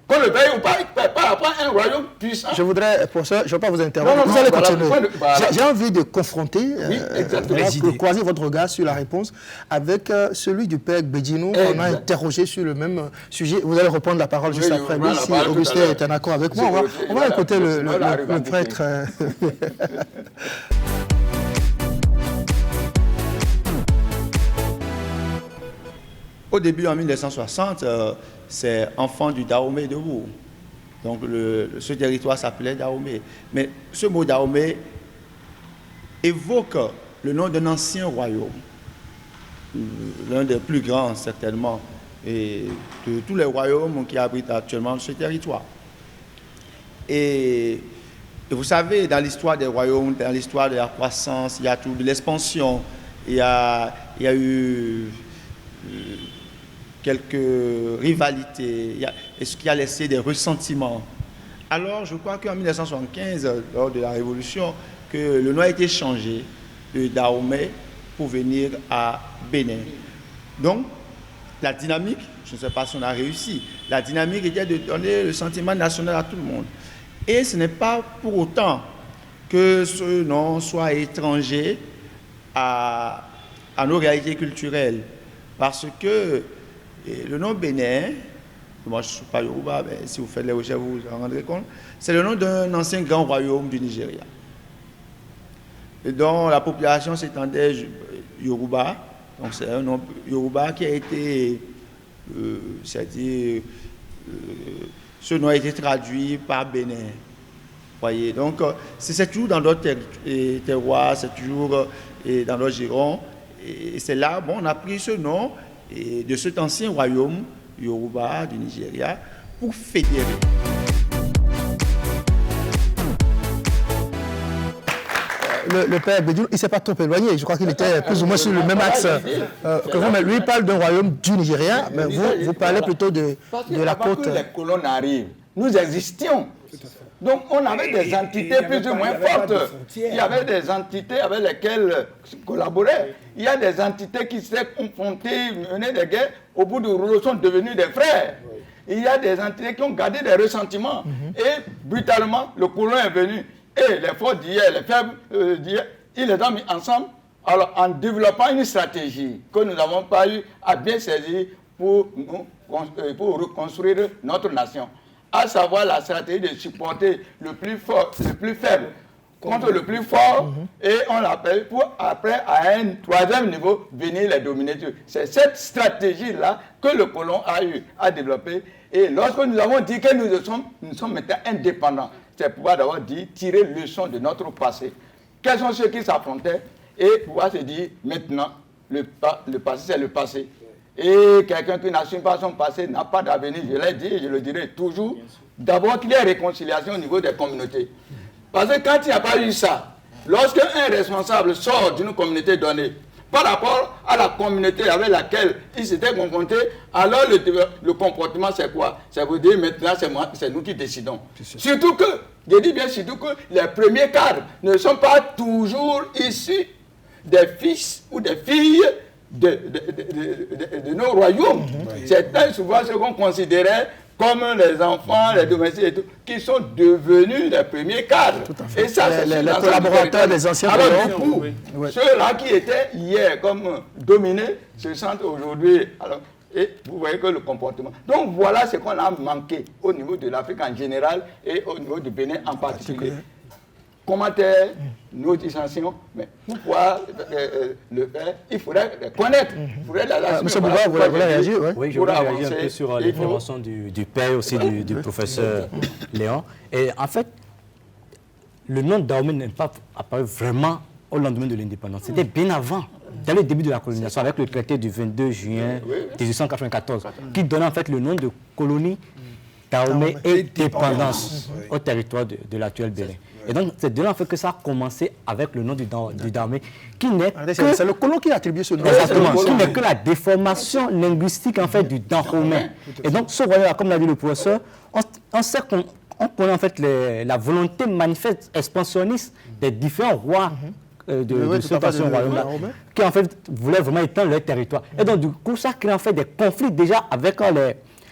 S2: Qu'on le veuille ou pas, par rapport à un royaume puissant.
S1: Je voudrais, professeur, je ne vais pas vous interrompre.
S2: Non,
S1: vous allez
S2: voilà,
S1: continuer.
S2: voilà.
S1: J'ai envie de confronter,
S2: exactement.
S1: de croiser votre regard sur la réponse avec celui du père Bédinou. On a interrogé sur le même sujet. Vous allez reprendre la parole juste après lui, si Augustin est en accord avec moi. On va écouter le prêtre.
S6: Au début, en 1960, c'est enfant du Dahomey de Bourg. Donc ce territoire s'appelait Dahomey. Mais ce mot Dahomey évoque le nom d'un ancien royaume, l'un des plus grands certainement, et de tous les royaumes qui abritent actuellement ce territoire. Et vous savez, dans l'histoire des royaumes, dans l'histoire de la croissance, il y a tout de l'expansion, il y a eu quelques rivalités, ce qui a laissé des ressentiments. Alors, je crois qu'en 1975, lors de la Révolution, que le nom a été changé de Dahomey pour venir à Bénin. Donc, la dynamique, je ne sais pas si on a réussi, la dynamique était de donner le sentiment national à tout le monde. Et ce n'est pas pour autant que ce nom soit étranger à nos réalités culturelles. Parce que le nom Bénin, moi je ne suis pas Yoruba, mais si vous faites les recherches, vous vous en rendrez compte, c'est le nom d'un ancien grand royaume du Nigeria, et dont la population s'étendait Yoruba. Donc c'est un nom Yoruba qui a été, c'est-à-dire, ce nom a été traduit par Bénin. Voyez, donc c'est toujours dans d'autres terroirs, c'est toujours dans d'autres girons. Et c'est là, bon, on a pris ce nom de cet ancien royaume Yoruba du Nigeria pour fédérer.
S1: Le père Bédinou, il ne s'est pas trop éloigné. Je crois qu'il était plus ou moins sur le même axe que vous. Mais lui, il parle d'un royaume du Nigeria, mais vous parlez plutôt de la côte.
S2: Parce que les colons arrivent, nous existions. Donc on avait des entités plus ou moins fortes. Il y avait des entités avec lesquelles collaboraient. Il y a des entités qui s'étaient confrontées, menaient des guerres, au bout du rouleau sont devenus des frères. Il y a des entités qui ont gardé des ressentiments. Et brutalement, le colon est venu. Et les forts d'hier, les faibles d'hier, ils les ont mis ensemble. Alors en développant une stratégie que nous n'avons pas eu à bien saisir pour reconstruire notre nation. À savoir la stratégie de supporter le plus fort, le plus faible, contre le plus fort et on l'appelle pour après à un troisième niveau venir les dominer. C'est cette stratégie-là que le colon a eu à développer. Et lorsque nous avons dit que nous sommes maintenant indépendants, c'est pouvoir d'abord dire tirer leçon de notre passé. Quels sont ceux qui s'affrontaient et pouvoir se dire maintenant le passé c'est le passé. Et quelqu'un qui n'assume pas son passé n'a pas d'avenir. Je l'ai dit et je le dirai toujours. D'abord qu'il y ait réconciliation au niveau des communautés. Parce que quand il n'y a pas eu ça, lorsque un responsable sort d'une communauté donnée, par rapport à la communauté avec laquelle il s'était confronté, alors le comportement c'est quoi? Ça veut dire maintenant c'est nous qui décidons. Surtout que, je dis bien surtout que les premiers cadres ne sont pas toujours issus des fils ou des filles de nos royaumes. Certains souvent ce qu'on considérait comme les enfants, les domestiques et tout, qui sont devenus les premiers cadres. Et ça, c'est
S1: les collaborateurs des anciens
S2: alors du coup, ceux-là qui étaient hier comme dominés se sentent aujourd'hui. Et vous voyez que le comportement. Donc voilà ce qu'on a manqué au niveau de l'Afrique en général et au niveau du Bénin en particulier. Commentaires, nos dissensions, mais pour pouvoir le faire, il faudrait connaître.
S1: Monsieur Bouba, vous voulez réagir?
S3: Oui, je voudrais réagir un peu sur l'intervention du père aussi du professeur Léon. Et en fait, le nom Dahomey n'est pas apparu vraiment au lendemain de l'indépendance. C'était bien avant, dès le début de la colonisation, avec le traité du 22 juin 1894, qui donnait en fait le nom de colonie Dahomey et dépendance au territoire de l'actuel Bénin. Et donc, c'est de là en fait que ça a commencé avec le nom du Dahomey, qui n'est que...
S1: C'est le colon qui a attribué ce nom.
S3: Exactement, qui n'est que la déformation linguistique en fait du Dahomey. Et donc, ce royaume, comme l'a dit le professeur, on sait qu'on connaît en fait la volonté manifeste expansionniste des différents rois de cette royaume-là, qui en fait voulaient vraiment étendre leur territoire. Et donc, du coup, ça crée en fait des conflits déjà avec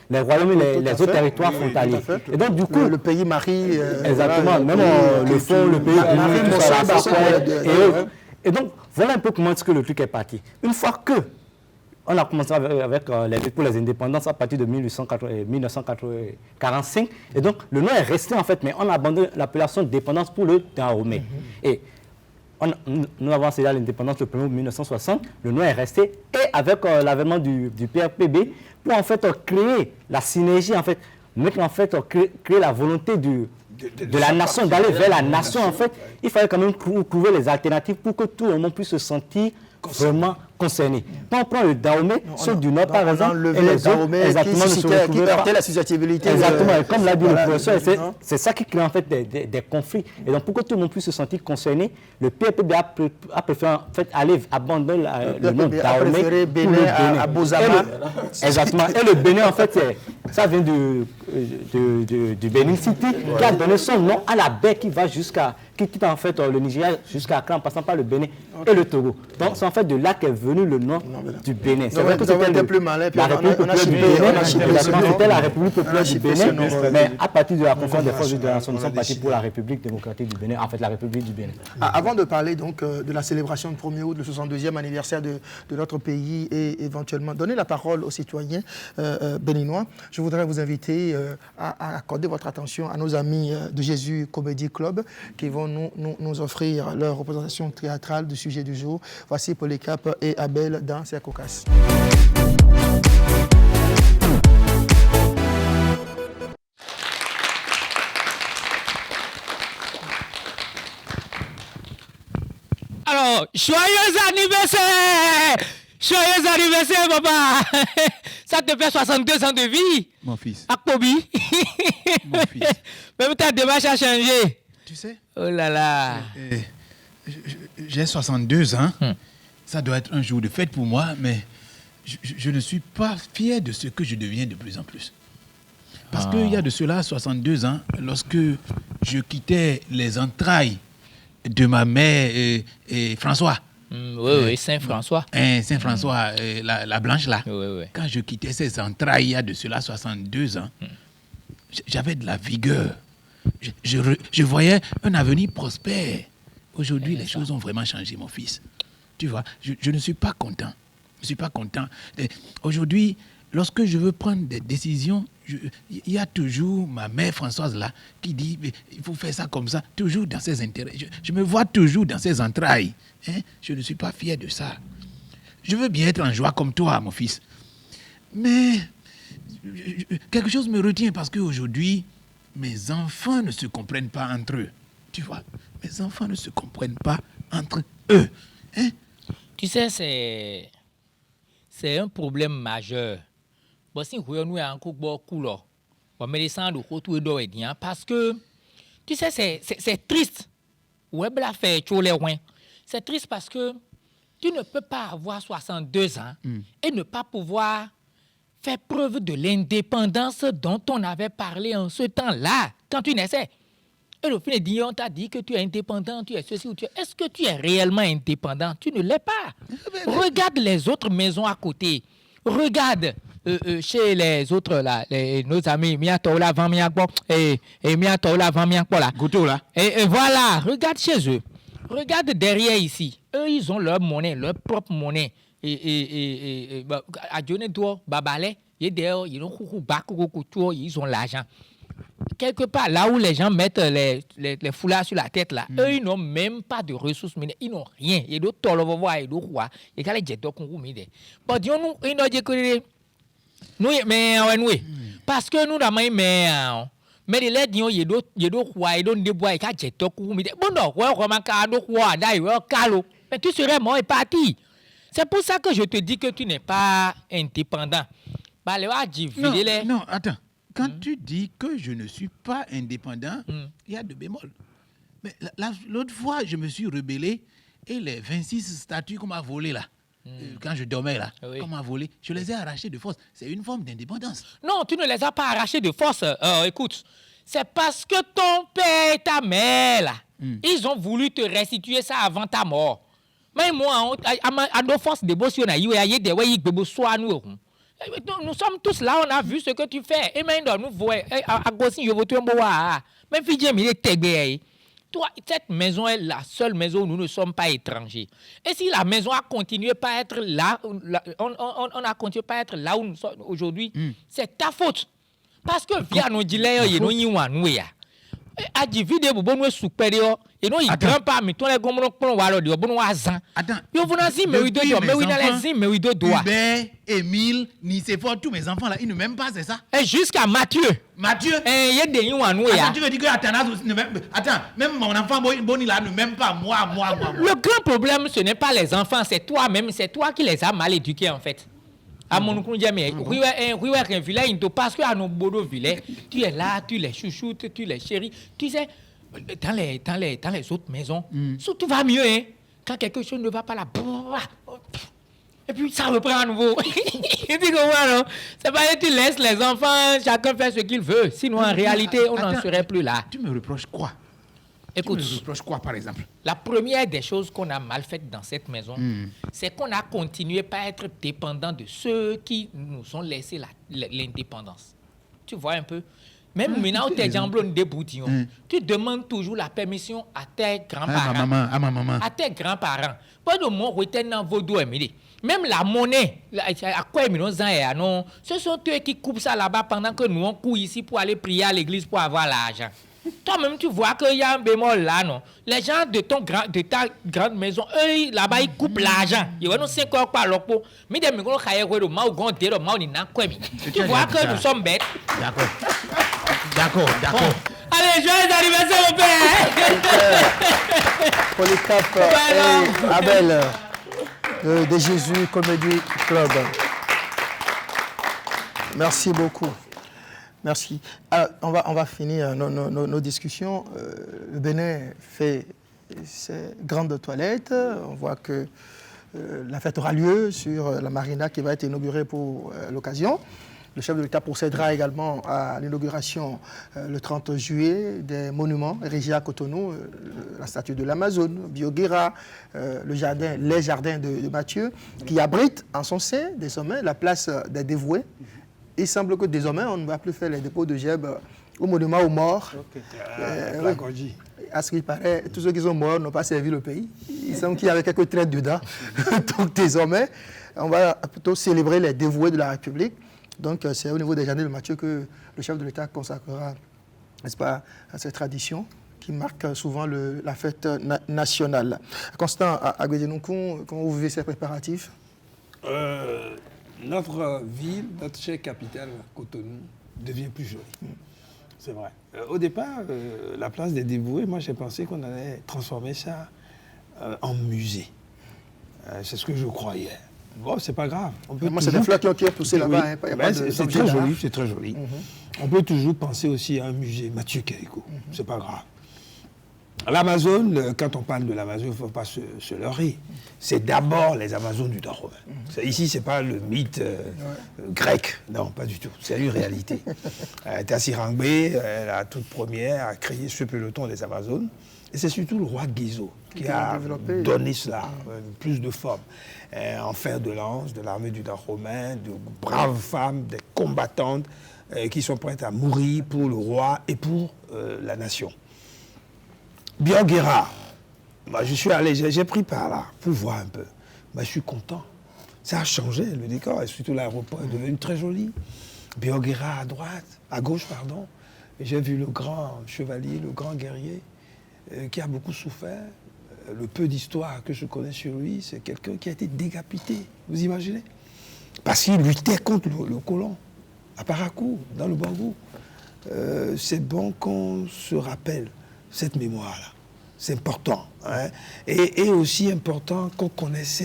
S3: les royaumes et les autres territoires frontaliers. Et donc, du coup...
S1: Le pays Marie...
S3: exactement, même le fond, le pays... Et donc, voilà un peu comment est-ce que le truc est parti. Une fois que on a commencé avec les luttes pour les indépendances à partir de 1945, et donc le nom est resté en fait, mais on a abandonné l'appellation dépendance pour le Dahomey. Et nous avons cédé à l'indépendance le 1er août 1960, le nom est resté, et avec l'avènement du PRPB, pour en fait créer la synergie, en fait, créer la volonté de la nation, d'aller vers la nation, en fait, il fallait quand même trouver les alternatives pour que tout le monde puisse se sentir vraiment concerné. Quand on prend le Dahomey, ceux du Nord par exemple, et les autres, exactement,
S1: qui heurtaient la susceptibilité.
S3: Exactement, et comme l'a dit le professeur, c'est ça qui crée en fait des conflits. Et donc pour que tout le monde puisse se sentir concerné, le PRPB a préféré en fait aller abandonner le nom Dahomey pour le Bénin.
S1: À Bozama.
S3: Exactement, et le Bénin en fait, ça vient du Benin City, qui a donné son nom à la baie qui va jusqu'à, qui quitte en fait le Nigeria jusqu'à Accra en passant par le Bénin et le Togo. Donc c'est en fait de là qu'est venu le nom du Bénin. C'est vrai que c'était
S1: plus malin,
S3: la République populaire du Bénin, c'était la République populaire du Bénin, mais à partir de la conférence des forces de la nation, nous sommes partis pour la République démocratique du Bénin, en fait la République du Bénin.
S1: Avant de parler donc de la célébration du 1er août, le 62e anniversaire de notre pays et éventuellement donner la parole aux citoyens béninois, je voudrais vous inviter à accorder votre attention à nos amis de Jésus Comedy Club qui vont nous offrir leur représentation théâtrale du sujet du jour. Voici Polycarpe et Abel dans Cercocas.
S7: Alors, joyeux anniversaire! Joyeux anniversaire, papa! Ça te fait 62 ans de vie.
S8: Mon fils.
S7: Akpobi.
S8: Mon fils.
S7: Même ta démarche a changé.
S8: Tu sais?
S7: Oh là là.
S8: J'ai 62 ans. Ça doit être un jour de fête pour moi, mais je ne suis pas fier de ce que je deviens de plus en plus. Parce qu'il y a de cela 62 ans, lorsque je quittais les entrailles de ma mère et François.
S7: Oui, Saint-François.
S8: Saint-François, la blanche là.
S7: Oui.
S8: Quand je quittais ces entrailles, il y a de cela 62 ans, j'avais de la vigueur. Je voyais un avenir prospère. Aujourd'hui, les choses ont vraiment changé, mon fils. Tu vois, je ne suis pas content. Je ne suis pas content. Aujourd'hui, lorsque je veux prendre des décisions, il y a toujours ma mère Françoise là qui dit il faut faire ça comme ça, toujours dans ses intérêts. Je me vois toujours dans ses entrailles. Hein? Je ne suis pas fier de ça. Je veux bien être en joie comme toi, mon fils. Mais quelque chose me retient parce qu'aujourd'hui, mes enfants ne se comprennent pas entre eux. Tu vois, mes enfants ne se comprennent pas entre eux. Hein?
S7: Tu sais, c'est un problème majeur. Bon, si vous avez un coup de couleur, parce que, tu sais, c'est triste. C'est triste parce que tu ne peux pas avoir 62 ans et ne pas pouvoir faire preuve de l'indépendance dont on avait parlé en ce temps-là, quand tu naissais. Et au fin de on t'a dit que tu es indépendant, tu es ceci ou tu es... Est-ce que tu es réellement indépendant? Tu ne l'es pas. Regarde les autres maisons à côté. Regarde chez les autres, là, nos amis, Miatola, Van Miakbo, et Miatola, Van Miakbo, là. Et voilà, regarde chez eux. Regarde derrière ici. Eux, ils ont leur monnaie, leur propre monnaie. Et à Dionedo, Babale, ils ont l'argent. Quelque part, là où les gens mettent les foulards sur la tête, là, eux, ils n'ont même pas de ressources minières. Ils n'ont rien. Ils n'ont pas de voir, ils n'ont pas de voir. Ils n'ont pas de nous, mais oui. Parce que nous, la main, mais les lettres, ils n'ont pas de bois, ils n'ont pas de mais tu serais mort et parti. C'est pour ça que je te dis que tu n'es pas indépendant.
S8: Non, attends. Quand tu dis que je ne suis pas indépendant, il y a de bémols. Mais l'autre fois, je me suis rebellé et les 26 statues qu'on m'a volées là, quand je dormais là, qu'on m'a volées, je les ai arrachées de force. C'est une forme d'indépendance.
S7: Non, tu ne les as pas arrachées de force. Écoute, c'est parce que ton père et ta mère là, ils ont voulu te restituer ça avant ta mort. Mais moi, à nos forces de bosser, nous sommes tous là, on a vu ce que tu fais. Et maintenant, nous voyons, à Gossi, je veux tout un mais fille, il est toi, cette maison est la seule maison où nous ne sommes pas étrangers. Et si la maison a continué pas à être là, on a continué pas à être là où nous sommes aujourd'hui, c'est ta faute. Parce que via nos délais, il y a nous a dit vidéo bon supérieur et non il grand pas mais toi les gomons pour voir le bon wazan attends yo vous n'azim mais oui de mais oui dans les zim mais oui de doigt
S8: Hubert, Émile, Nicéphore, tous mes enfants là ils ne m'aiment pas c'est ça
S7: et jusqu'à Mathieu il y a des gens nous
S8: ya tu veux dire que Athanas ne m'aime attends même mon enfant Boni là ne m'aime pas moi
S7: le grand problème ce n'est pas les enfants c'est toi-même c'est toi qui les as mal éduqués en fait. À mon coup, parce que à nos bodos vilets, tu es là, tu les chouchoutes, tu les chéris. Tu sais, dans les autres maisons, tout va mieux, hein. Quand quelque chose ne va pas là, et puis ça reprend à nouveau. C'est pas que tu laisses les enfants, chacun fait ce qu'il veut. Sinon, en réalité, on n'en serait plus là.
S8: Tu me reproches quoi?
S7: Écoute,
S8: tu me reproches quoi, par exemple?
S7: La première des choses qu'on a mal faites dans cette maison, c'est qu'on a continué par être dépendant de ceux qui nous ont laissé l'indépendance. Tu vois un peu? Même maintenant, où tes jambes des boutillons, tu demandes toujours la permission à tes grands-parents.
S8: À ma maman.
S7: À tes grands-parents. Pas de mon retour dans vos doigts, même la monnaie, à quoi non, ce sont eux qui coupent ça là-bas pendant que nous on court ici pour aller prier à l'église pour avoir l'argent. Toi-même, tu vois qu'il y a un bémol là, non? Les gens de ta grande maison, eux, là-bas, ils coupent l'argent. Ils vont nous 5 heures par leur peau. Mais des micros, tu vois que nous sommes bêtes.
S8: D'accord.
S7: Allez, joyeux anniversaire, mon père!
S1: Polycarpe et Abel de Jésus Comedy Club. Merci beaucoup. Merci. Alors, on va finir nos discussions. Le Bénin fait ses grandes toilettes. On voit que la fête aura lieu sur la marina qui va être inaugurée pour l'occasion. Le chef de l'État procédera également à l'inauguration le 30 juillet des monuments érigés à Cotonou, la statue de l'Amazone, Bioguera, les jardins de Mathieu, qui abritent en son sein désormais la place des dévoués. Il semble que désormais, on ne va plus faire les dépôts de gèbes au monument aux morts.
S4: Oui.
S1: À ce qu'il paraît, tous ceux qui sont morts n'ont pas servi le pays. Il semble qu'il y avait quelques traites dedans. Donc désormais, on va plutôt célébrer les dévoués de la République Donc, c'est au niveau des Journées de Mathieu que le chef de l'État consacrera, n'est-ce pas, à cette tradition qui marque souvent la fête nationale. Constant Agbedenoukou, comment vous vivez ces préparatifs?
S4: Notre ville, notre chère capitale, Cotonou, devient plus jolie. C'est vrai. Au départ, la place des Dévoués, moi j'ai pensé qu'on allait transformer ça en musée. C'est ce que je croyais. Bon, c'est pas grave.
S1: Moi, c'est des fleurs qui ont poussé là-bas.
S4: C'est très joli, c'est très joli. On peut toujours penser aussi à un musée Mathieu Kérékou. C'est pas grave. L'Amazone, quand on parle de l'Amazone, il ne faut pas se leurrer. C'est d'abord les Amazones du Dahomey. Ici, ce n'est pas le mythe grec. Non, pas du tout. C'est une réalité. Tassi Rangbe, la toute première, a créé ce peloton des Amazones. Et c'est surtout le roi Guizot qui a donné cela, plus de forme. En fer de lance, de l'armée du Dahomey, de braves femmes, des combattantes qui sont prêtes à mourir pour le roi et pour la nation. Bioguera, moi je suis allé, j'ai pris par là pour voir un peu. Je suis content. Ça a changé le décor et surtout l'aéroport est devenu très joli. Bioguera à gauche, pardon. J'ai vu le grand chevalier, le grand guerrier qui a beaucoup souffert. Le peu d'histoire que je connais sur lui, c'est quelqu'un qui a été décapité. Vous imaginez? Parce qu'il luttait contre le colon à Parakou, dans le Bangou. C'est bon qu'on se rappelle cette mémoire-là. C'est important. Hein? Et aussi important qu'on connaisse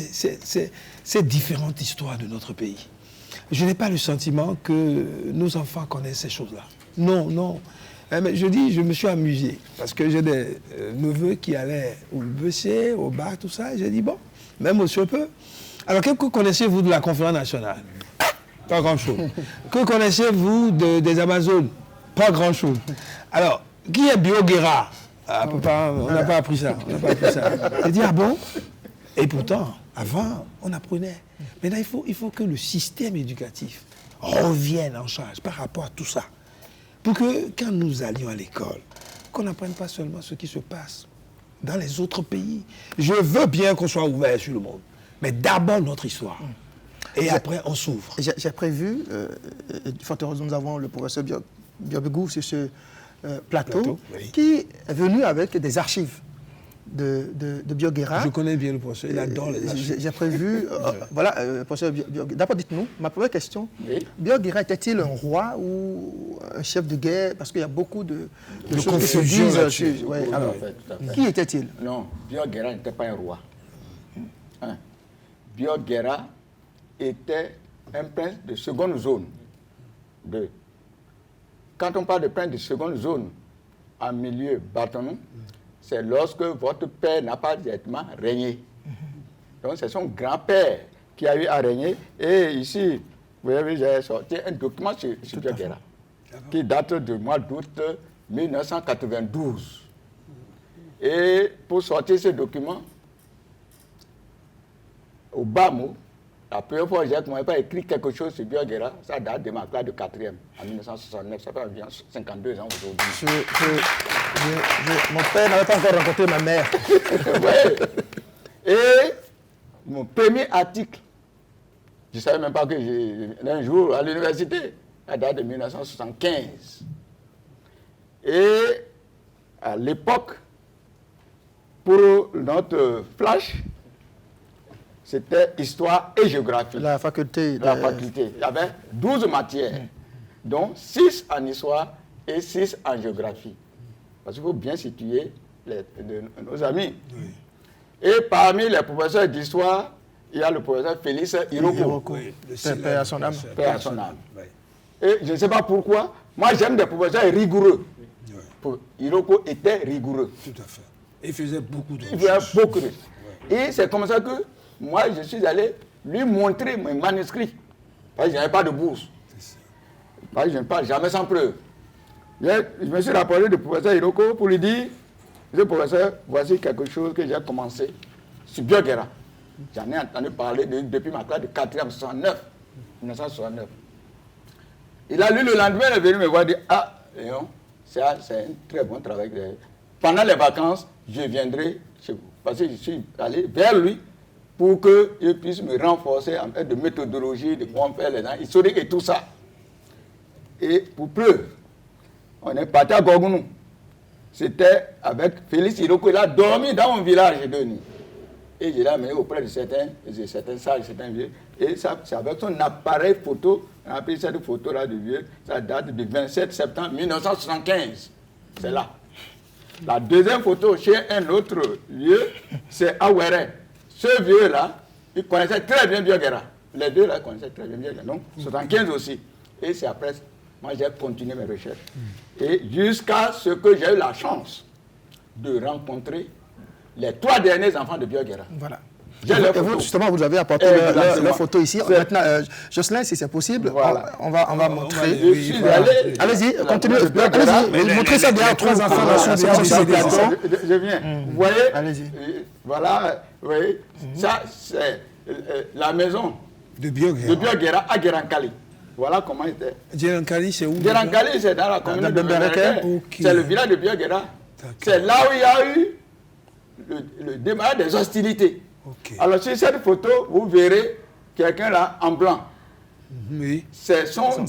S4: ces différentes histoires de notre pays. Je n'ai pas le sentiment que nos enfants connaissent ces choses-là. Non, non. Mais je dis, je me suis amusé. Parce que j'ai des neveux qui allaient au BC, au bar, tout ça. Et j'ai dit, bon, même au peu. Alors, que connaissez-vous de la conférence nationale? Pas grand-chose. Que connaissez-vous des Amazones? Pas grand-chose. Alors, qui est Bioguera? On n'a pas appris ça. J'ai dit, ah bon? Et pourtant, avant, on apprenait. Maintenant, il faut que le système éducatif revienne en charge par rapport à tout ça. Pour que, quand nous allions à l'école, qu'on n'apprenne pas seulement ce qui se passe dans les autres pays. Je veux bien qu'on soit ouvert sur le monde, mais d'abord notre histoire. Et après, on s'ouvre.
S1: J'ai prévu, fort heureusement, nous avons le professeur Biobegou sur ce plateau oui. Qui est venu avec des archives de Bioguera.
S4: Je connais bien le professeur, il adore les archives.
S1: J'ai prévu, voilà, professeur Bioguera. D'abord, dites-nous, ma première question, oui. Bioguera était-il un roi ou un chef de guerre? Parce qu'il y a beaucoup de choses qui se disent. Ouais, alors, qui était-il?
S2: Non, Bioguera n'était pas un roi. Hein. Bioguera était un prince de seconde zone. Quand on parle de prince de seconde zone en milieu bâtonnon, c'est lorsque votre père n'a pas directement régné. Donc c'est son grand-père qui a eu à régner. Et ici, vous voyez, j'ai sorti un document sur Bioguera qui date du mois d'août 1992. Et pour sortir ce document, au bas mot, la première fois que j'ai pas écrit quelque chose sur Bioguera, ça date de ma classe de 4e, en 1969, ça fait environ 52 ans aujourd'hui.
S1: Mon père n'avait pas encore rencontré ma mère.
S2: Ouais. Et mon premier article, je ne savais même pas que un jour à l'université, ça date de 1975. Et à l'époque, pour notre flash, c'était histoire et géographie.
S1: La faculté.
S2: La faculté. Il y avait 12 matières, dont 6 en histoire et 6 en géographie. Parce qu'il faut bien situer nos amis. Oui. Et parmi les professeurs d'histoire, il y a le professeur Félix Iroko.
S1: Oui, Père à son âme.
S2: Père à son âme. Oui. Et je ne sais pas pourquoi, moi j'aime des professeurs rigoureux. Oui. Iroko était rigoureux.
S4: Tout à fait. Et il faisait beaucoup de choses.
S2: Il faisait beaucoup de choses. Et c'est comme ça que moi, je suis allé lui montrer mes manuscrits. Parce que je n'avais pas de bourse. Parce que je ne parle jamais sans preuve. Je me suis rapporté du professeur Iroko pour lui dire, monsieur le professeur, voici quelque chose que j'ai commencé sur Bioguera. J'en ai entendu parler depuis ma classe de 4e, 1969. Il a lu le lendemain, il est venu me voir et dire, ah, Léon, c'est un très bon travail. Pendant les vacances, je viendrai chez vous. Parce que je suis allé vers lui pour qu'il puisse me renforcer en fait de méthodologie, de comment faire les gens historiques et tout ça. Et pour preuve, on est parti à Gorgounou. C'était avec Félix Iroko. Il a dormi dans mon village de nuit. Et je l'ai amené auprès de certains sages, certains vieux. Et c'est avec son appareil photo, on a pris cette photo-là du vieux. Ça date du 27 septembre 1975. C'est là. La deuxième photo chez un autre vieux, c'est Awere. Ce vieux-là, il connaissait très bien Bioguera. Les deux là connaissaient très bien Bioguera. Donc, 75 aussi. Et c'est après, moi j'ai continué mes recherches. Et jusqu'à ce que j'ai eu la chance de rencontrer les 3 derniers enfants de Bioguera.
S1: Voilà.
S2: Et
S1: vous, justement, vous avez apporté leurs photos ici. Maintenant, Jocelyn, si c'est possible, voilà. on va montrer. Allez-y, continuez. Allez-y, montrez ça bien. 3 enfants dans
S2: Je viens. Vous voyez?
S1: Allez-y.
S2: Voilà, vous voyez? Ça, c'est la maison
S4: de Bioguera
S2: à Guérankali. Voilà comment c'était.
S4: Guérankali, c'est où?
S2: Guérankali, c'est dans la commune de Bembereke. C'est le village de Bioguera. C'est là où il y a eu le démarrage des hostilités. Alors, sur cette photo, vous verrez quelqu'un là en blanc.
S4: Oui.
S2: C'est son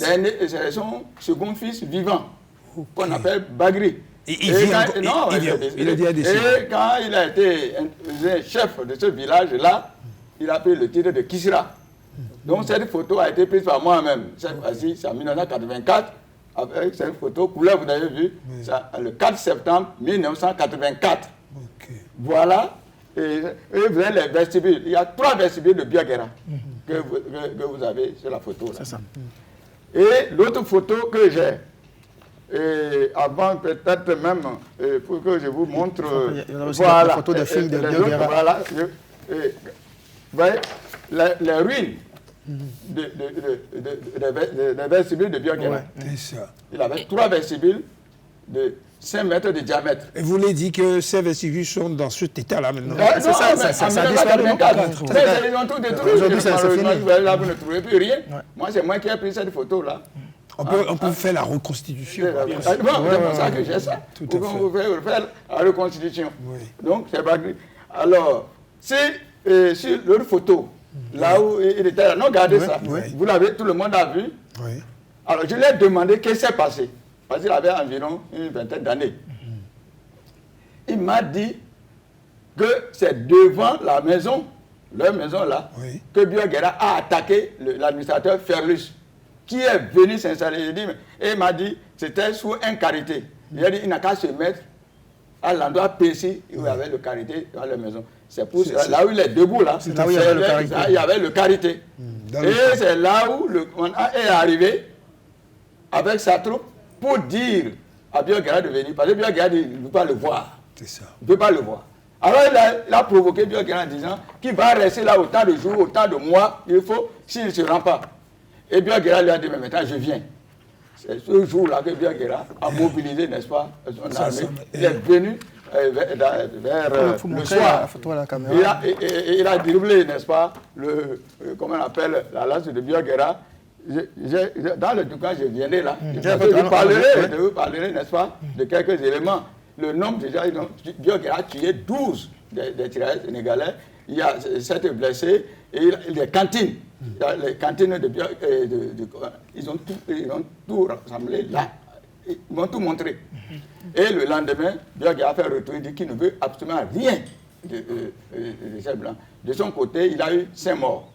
S2: second fils vivant, qu'on appelle Bagri.
S4: Il a dit à des
S2: Et quand il a été chef de ce village-là, il a pris le titre de Kisra. Donc cette photo a été prise par moi-même. Cette fois-ci, c'est en 1984, avec cette photo couleur, vous avez vu, le 4 septembre 1984. Voilà. Et vous avez les vestibules. Il y a 3 vestibules de Bioguera que vous avez sur la photo. C'est ça. Et l'autre photo que j'ai, avant peut-être même, pour que je vous montre,
S1: voilà, la photo de fille de Bioguera.
S2: Voilà, vous voyez, les ruines des vestibules de Bioguera. Il avait 3 vestibules de 5 mètres de diamètre.
S4: Et vous l'avez dit que ces vestibules sont dans cet état-là maintenant.
S2: C'est ça, ça a disparu. Ils ont tout détruit. Aujourd'hui, c'est fini. Là, vous ne trouvez plus rien. Moi, c'est moi qui ai pris cette photo-là.
S4: On peut faire la reconstitution.
S2: C'est pour ça que j'ai ça. On peut faire la reconstitution. Donc, c'est pas grave. Alors, sur leur photo, là où il était là, non, regardez ça. Vous l'avez, tout le monde a vu. Alors, je lui ai demandé qu'est-ce qui s'est passé. Parce qu'il avait environ une vingtaine d'années. Il m'a dit que c'est devant la maison, leur maison là, que Bioguera a attaqué l'administrateur Ferlus, qui est venu s'installer. Et il m'a dit c'était sous un karité. Il a dit il n'a qu'à se mettre à l'endroit précis où il y avait le karité dans leur maison. C'est pour ça, là où il est debout là, il y avait le karité. Et c'est là où le commandant est arrivé avec sa troupe pour dire à Bioguera de venir, parce que Bioguera dit, il ne veut pas le voir.
S4: C'est ça.
S2: Il ne veut pas le voir. Alors il a provoqué Bioguera en disant qu'il va rester là autant de jours, autant de mois, il faut, s'il ne se rend pas. Et Bioguera lui a dit, mais maintenant je viens. C'est ce jour-là que Bioguera a mobilisé, n'est-ce pas, son armée. Il est venu vers le soir. Il a dribblé, n'est-ce pas, comment on appelle, la lance de Bioguera. Dans le Toucan, je viendrai là. Je vous parlerai, n'est-ce pas, de quelques éléments. Le nombre, déjà, Bioguera a tué 12 des tirailleurs sénégalais. Il y a 7 blessés. Et les cantines, les cantines de Bioguera, ils ont tout rassemblé là. Ils m'ont tout montré. Et le lendemain, Bioguera a fait retour, il dit qu'il ne veut absolument rien de ces blancs. De son côté, il a eu 5 morts,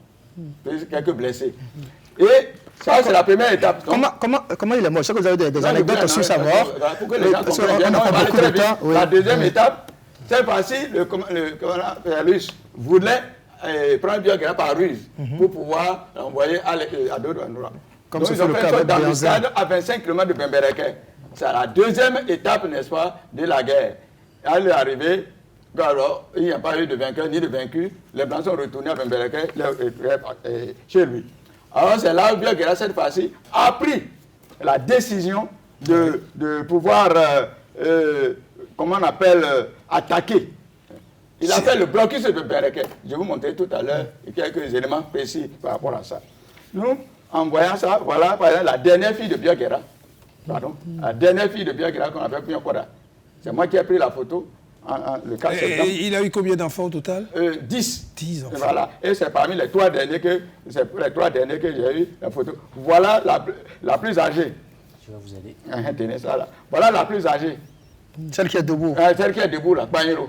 S2: quelques blessés. Et ça, c'est la première étape.
S1: Comment il est mort? Je sais que vous avez des anecdotes sur sa mort.
S2: Pour que les gens comprennent bien, on va aller très vite. La deuxième étape, cette fois-ci, le Ferlus voulait prendre Bioguera par ruse pour pouvoir l'envoyer à d'autres endroits. Donc, ils ont fait une d'embuscade à 25 km de Bembereke. C'est la deuxième étape, n'est-ce pas, de la guerre. Elle est arrivée, alors, il n'y a pas eu de vainqueur ni de vaincu. Les Blancs sont retournés à Bembereke, chez lui. Alors c'est là où Bioguera, cette fois-ci, a pris la décision de pouvoir, comment on appelle, attaquer. Il a fait le blocus de Bembereke. Je vais vous montrer tout à l'heure quelques éléments précis par rapport à ça. Nous, en voyant ça, voilà, par exemple, la dernière fille de Bioguera, la dernière fille de Bioguera qu'on appelle Pignokora. C'est moi qui ai pris la photo. Le 4 septembre.
S4: Il a eu combien d'enfants au total?
S2: 10.
S4: 10 enfants.
S2: Voilà. Et c'est parmi les 3 derniers que j'ai eu la photo. Voilà la plus âgée.
S3: va vous aider.
S2: Tenez ça là. Voilà la plus âgée.
S1: Celle qui est debout.
S2: Celle qui est debout là, Banyero.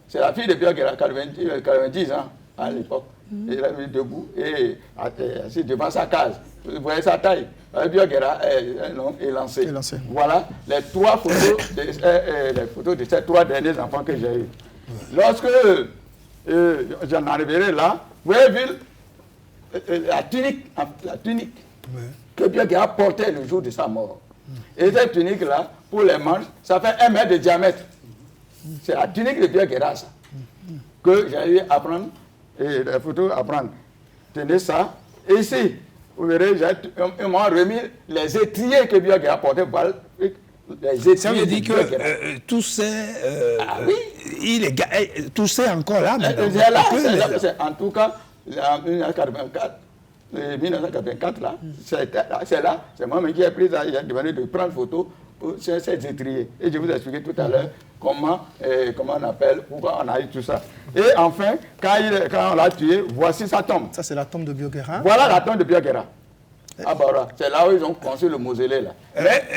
S2: C'est la fille de Pierre Guéra, 90 ans à l'époque. Elle est debout et assise devant sa case. Vous voyez sa taille. Pierre Guéra est lancé. Voilà les 3 photos, les photos de ces 3 derniers enfants que j'ai eus. Lorsque j'en arriverai là, vous avez vu la tunique que Pierre Guéra portait le jour de sa mort. Et cette tunique-là, pour les manches, ça fait 1 mètre de diamètre. C'est la tunique de Pierre Guéra, ça, que j'ai eu à prendre, et les photos à prendre. Tenez ça. Et ici, vous verrez, ils m'ont remis les étriers que Pierre Guéra portait. Les étriers.
S4: Ça veut dire que tous ces... tout c'est encore là, maintenant.
S2: En tout cas, en 1984, là, c'est là, c'est moi qui ai pris ça, j'ai demandé de prendre photo pour ces étriers. Et je vous ai expliqué tout à l'heure comment on appelle, pourquoi on a eu tout ça. Et enfin, quand on l'a tué, voici sa tombe.
S1: Ça, c'est la tombe de Pierre Guéra.
S2: Voilà la tombe de Pierre Guéra. Ah bah voilà, c'est là où ils ont construit le mausolée là.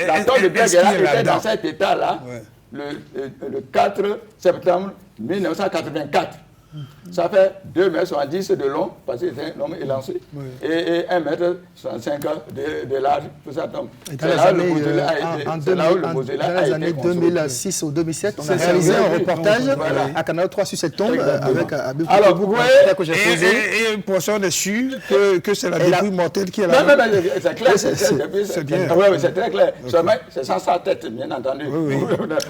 S2: La tombe de Pierre Guéra était dans cet état-là le 4 septembre 1984. Ça fait 2,70 m de long, parce que c'est un homme élancé, et 1,65 m de large pour sa tombe.
S1: C'est là où le mausolée a été construit. Dans les années 2006 ou 2007, on a réalisé un reportage à Canal 3 sur cette tombe avec Abib.
S2: Alors, vous voyez,
S4: et une portion dessus que c'est la dépouille mortelle qui est là.
S2: Non, c'est clair, c'est bien. Oui, c'est très clair. C'est sans sa tête, bien entendu.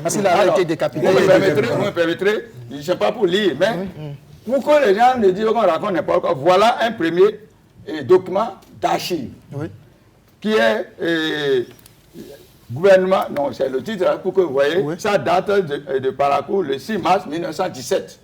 S1: Parce qu'il a été décapité.
S2: Vous me permettrez, je ne sais pas pour lire, mais pour que les gens ne disent qu'on raconte n'importe quoi, voilà un premier document d'archives qui est gouvernement, non, c'est le titre pour que vous voyez, ça date de Parakou le 6 mars 1917.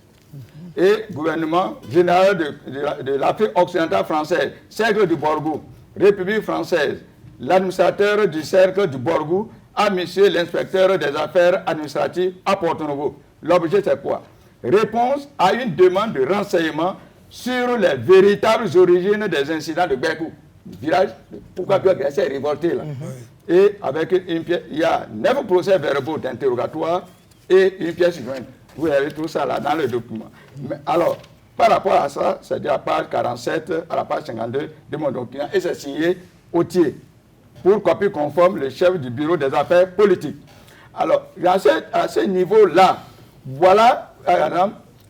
S2: Et gouvernement général de l'Afrique occidentale française, cercle du Borgou, République française, l'administrateur du cercle du Borgou à monsieur l'inspecteur des affaires administratives à Porto-Novo. L'objet c'est quoi? Réponse à une demande de renseignement sur les véritables origines des incidents de Bekou. Village, pourquoi Pierre Guéra s'est révolté là. Et avec une pièce, il y a 9 procès-verbaux d'interrogatoire et une pièce jointe. Vous avez tout ça là dans le document. Mais alors, par rapport à ça, c'est à la page 47, à la page 52 de mon document, et c'est signé Autier, pour copie conforme le chef du bureau des affaires politiques. Alors, à ce niveau-là, voilà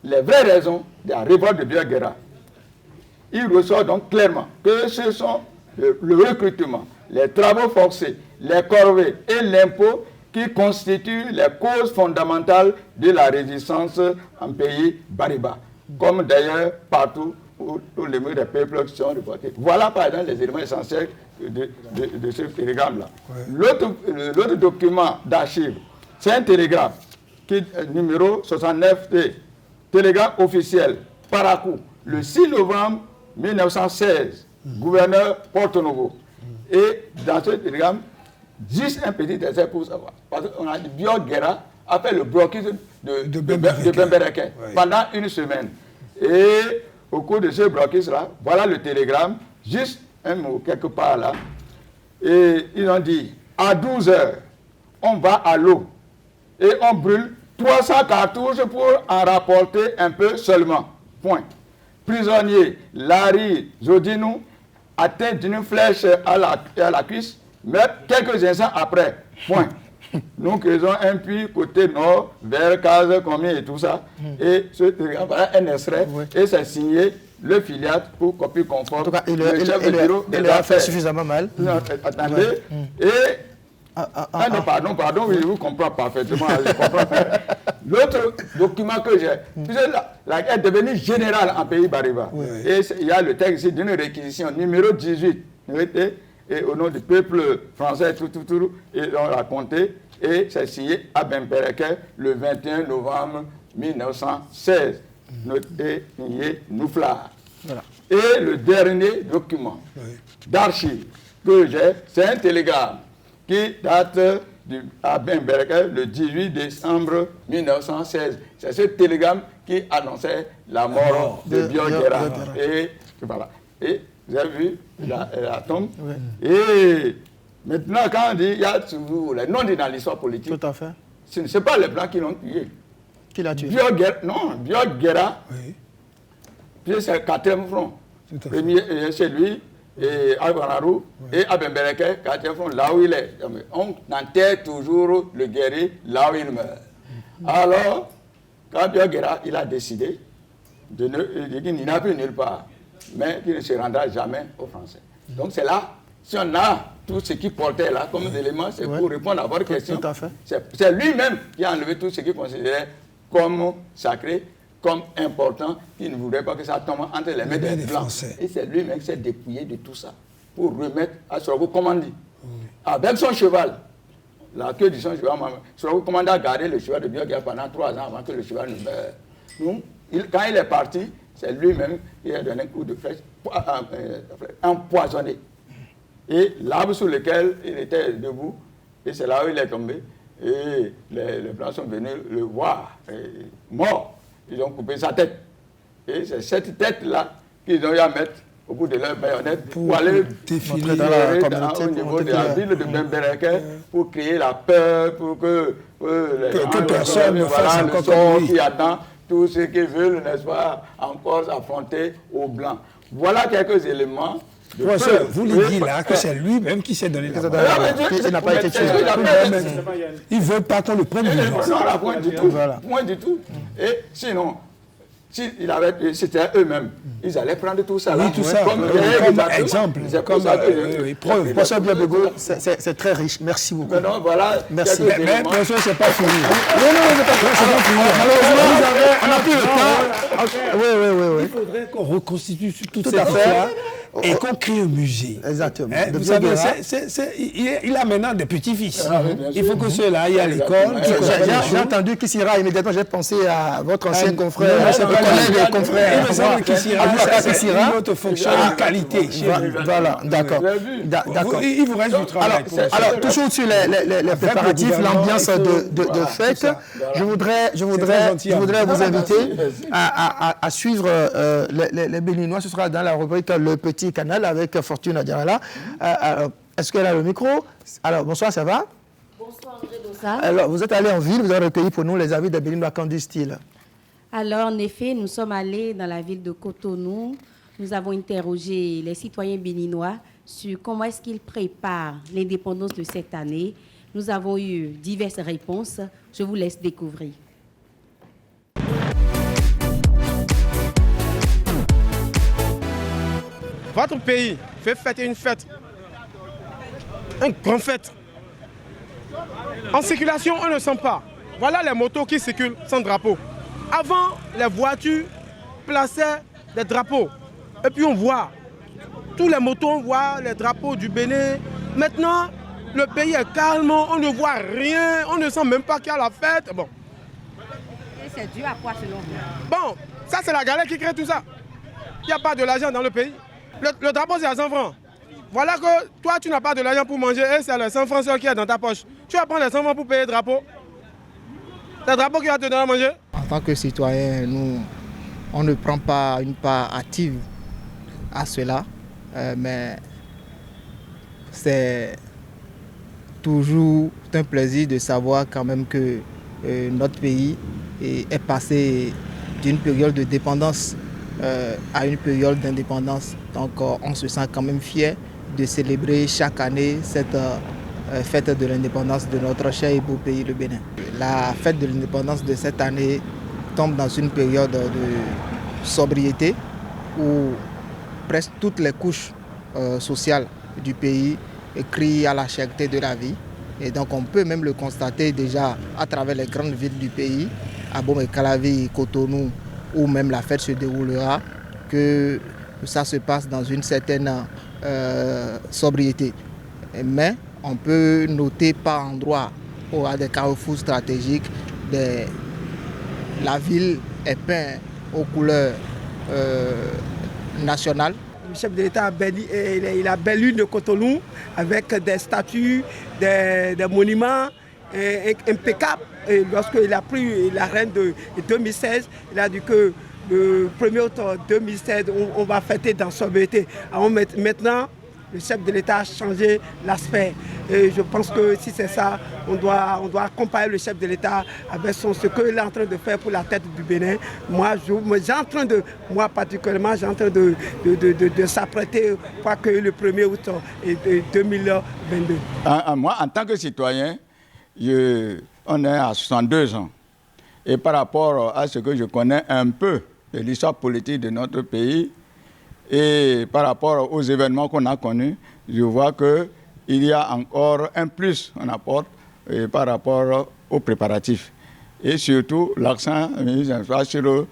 S2: les vraies raisons de la révolte de Pierre Guéra. Il ressort donc clairement que ce sont le recrutement, les travaux forcés, les corvées et l'impôt qui constituent les causes fondamentales de la résistance en pays Bariba, comme d'ailleurs partout où les murs des peuples sont reportés. Voilà par exemple les éléments essentiels de ce télégramme-là. L'autre document d'archives, c'est un télégramme numéro 69T, télégramme officiel, Parakou, le 6 novembre 1916, gouverneur Porto-Novo. Et dans ce télégramme, juste un petit essai pour savoir. Parce qu'on a dit Pierre Guéra a fait le blocus de Bembereke pendant une semaine. Et au cours de ce blocus-là, voilà le télégramme, juste un mot quelque part là. Et ils ont dit, à 12 h, on va à l'eau et on brûle 300 cartouches pour en rapporter un peu seulement. Point. Prisonnier Larry Zodinou, atteint d'une flèche à la cuisse, mais quelques instants après. Point. Nous creusons un puits côté nord, vers Case, combien et tout ça. Et ce télégramme, voilà un extrait, et c'est signé le filiate pour copie conforme.
S1: En tout cas, il
S2: a
S1: fait suffisamment mal.
S2: Non, attendez. Et non, pardon, oui, je vous comprends parfaitement. L'autre document que j'ai, la guerre est devenue générale en pays Bariba. Et il y a le texte ici d'une réquisition numéro 18, et au nom du peuple français, et on l'a compté, et c'est signé à Bembereke le 21 novembre 1916, noté signé Nouflar. Voilà. Et le dernier document d'archives que j'ai, c'est un télégramme qui date à Bembereke le 18 décembre 1916. C'est ce télégramme qui annonçait la mort de Pierre Guéra. Et voilà. Et vous avez vu la tombe. Et Maintenant, quand on dit il y a toujours les non-dits dans l'histoire politique,
S1: Tout à fait.
S2: ce ne sont pas les Blancs qui l'ont tué.
S1: Qui l'a tué?
S2: Biogera,
S4: Oui,
S2: puis c'est le 4e front.
S4: tout à fait.
S2: Premier, c'est lui, et Alvarado, et Abembereke, 4e front, là où il est. On enterre toujours le guerrier là où il meurt. Alors, quand Biogera, il a décidé qu'il n'a plus nulle part, mais qu'il ne se rendra jamais aux Français. Donc c'est là, si on a tout ce qui portait là comme élément, c'est pour répondre à votre question.
S1: Tout à fait.
S2: C'est lui-même qui a enlevé tout ce qu'il considérait comme sacré, comme important, qui ne voudrait pas que ça tombe entre les mains des Blancs.
S4: Français.
S2: Et c'est lui-même qui s'est dépouillé de tout ça pour remettre à Soroko, comme on dit, avec son cheval. La queue de son cheval, Soroko commandait à garder le cheval de Biogera pendant 3 ans avant que le cheval ne meure. Donc, quand il est parti, c'est lui-même qui a donné un coup de flèche empoisonné. Et l'arbre sur lequel il était debout, et c'est là où il est tombé. Et les Blancs sont venus le voir, mort. Ils ont coupé sa tête. Et c'est cette tête-là qu'ils ont eu à mettre au bout de leur baïonnette pour aller
S4: défiler
S1: dans la communauté,
S2: au niveau de la ville de Bembereke pour créer la peur, pour que
S4: personne ne fasse encore comme lui.
S2: qui attend tous ceux qui veulent, n'est-ce pas, encore s'affronter aux Blancs. Voilà quelques éléments.
S4: Professeur, vous lui dites là que c'est lui-même qui s'est donné la mort.
S1: Il n'a pas été tué.
S4: Il ne veut pas qu'on le prenne vivant.
S2: Non, point du tout. Point du tout. Et sinon, c'était eux-mêmes. Ils allaient prendre tout ça là.
S4: Oui, tout ça. Comme exemple.
S2: Comme
S4: preuve.
S1: Professeur Biabego, c'est très riche. Merci beaucoup.
S2: Maintenant, voilà.
S1: Merci.
S4: Mais professeur, c'est pas fini.
S1: Malheureusement, on n'a plus le temps. Oui.
S4: Il faudrait qu'on reconstitue toute
S1: Tout
S4: cette
S1: à fait.
S4: affaire et qu'on crée un musée.
S1: Exactement.
S4: Hein,
S1: De
S4: vous savez,
S1: Biogera.
S4: il a maintenant des petits-fils.
S2: bien
S4: Il faut que ceux-là aillent à l'école.
S1: J'ai entendu Kissira, immédiatement j'ai pensé à votre ancien confrère,
S4: c'est pas
S1: collègue et confrère.
S4: Il me semble que c'est une autre fonction de qualité.
S1: Voilà, d'accord.
S4: Il vous reste du travail.
S1: Alors, toujours sur les préparatifs, l'ambiance de fête, je voudrais vous inviter à suivre les Béninois. Ce sera dans la rubrique Le Petit Canal avec Fortune Adiarala. Est-ce qu'elle a le micro? Alors, bonsoir, ça va?
S9: Bonsoir, André Dossa.
S1: Alors, vous êtes allé en ville, vous avez recueilli pour nous les avis des Béninois. Qu'en disent-ils?
S9: Alors, en effet, nous sommes allés dans la ville de Cotonou. Nous avons interrogé les citoyens béninois sur comment est-ce qu'ils préparent l'indépendance de cette année. Nous avons eu diverses réponses. Je vous laisse découvrir.
S10: Votre pays fait fêter une fête, une grande fête. En circulation, on ne sent pas. Voilà les motos qui circulent sans drapeau. Avant, les voitures plaçaient des drapeaux. Et puis on voit, tous les motos, on voit les drapeaux du Bénin. Maintenant, le pays est calme, on ne voit rien, on ne sent même pas qu'il y a la fête. Bon.
S9: Et c'est dû à quoi selon vous?
S10: Bon, ça c'est la galère qui crée tout ça. Il n'y a pas de l'argent dans le pays. Le drapeau c'est à 100 francs. Voilà que toi tu n'as pas de l'argent pour manger et c'est les 100 francs seul qui est dans ta poche. Tu vas prendre les 100 francs pour payer le drapeau. Le drapeau qui va te donner à manger.
S11: En tant que citoyen, nous, on ne prend pas une part active à cela, mais c'est toujours un plaisir de savoir quand même que notre pays est passé d'une période de dépendance à une période d'indépendance. Donc on se sent quand même fier de célébrer chaque année cette fête de l'indépendance de notre cher et beau pays, le Bénin. La fête de l'indépendance de cette année tombe dans une période de sobriété où presque toutes les couches sociales du pays crient à la cherté de la vie. Et donc on peut même le constater déjà à travers les grandes villes du pays, à Bomé-Calavi, Cotonou, où même la fête se déroulera, que ça se passe dans une certaine sobriété. Mais on peut noter par endroits ou à des carrefours stratégiques, la ville est peinte aux couleurs nationales.
S10: Le chef de l'État il a belle lune de Cotonou avec des statues, des monuments impeccables. Et lorsqu'il a pris la reine de 2016, il a dit que le 1er octobre 2016, on va fêter dans sobriété. Alors maintenant, le chef de l'État a changé l'aspect. Et je pense que si c'est ça, on doit accompagner le chef de l'État avec ce qu'il est en train de faire pour la tête du Bénin. Moi, particulièrement, j'ai en train de s'apprêter pour accueillir le 1er août 2022.
S2: Moi, en tant que citoyen, on est à 62 ans. Et par rapport à ce que je connais un peu de l'histoire politique de notre pays, et par rapport aux événements qu'on a connus, je vois qu'il y a encore un plus en apporte par rapport aux préparatifs. Et surtout, l'accent mis sur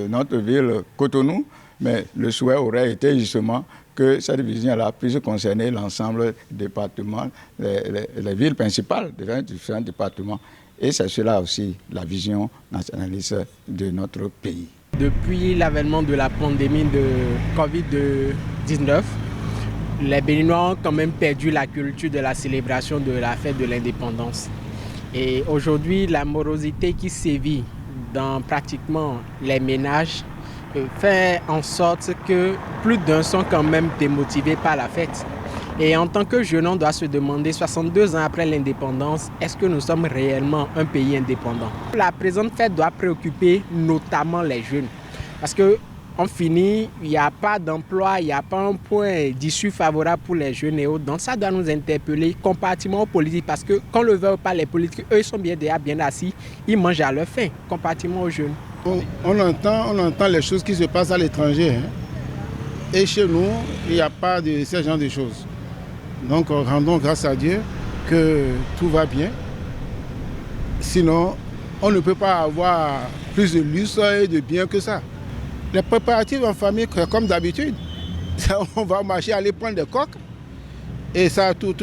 S2: notre ville Cotonou, mais le souhait aurait été justement que cette vision-là puisse concerner l'ensemble des départements, les villes principales des différents départements. Et c'est cela aussi la vision nationaliste de notre pays.
S12: Depuis l'avènement de la pandémie de Covid-19, les Béninois ont quand même perdu la culture de la célébration de la fête de l'indépendance. Et aujourd'hui, la morosité qui sévit dans pratiquement les ménages fait en sorte que plus d'un sont quand même démotivés par la fête. Et en tant que jeune, on doit se demander, 62 ans après l'indépendance, est-ce que nous sommes réellement un pays indépendant? La présente fête doit préoccuper notamment les jeunes. Parce qu'on finit, il n'y a pas d'emploi, il n'y a pas un point d'issue favorable pour les jeunes et autres. Donc ça doit nous interpeller comparativement aux politiques. Parce que quand on le veut pas, les politiques, eux, ils sont bien assis, ils mangent à leur faim, comparativement aux jeunes.
S13: On entend les choses qui se passent à l'étranger. Hein. Et chez nous, il n'y a pas de ce genre de choses. Donc rendons grâce à Dieu que tout va bien. Sinon, on ne peut pas avoir plus de luxe et de bien que ça. Les préparatifs en famille, comme d'habitude, on va marcher, aller prendre des coques et ça, tout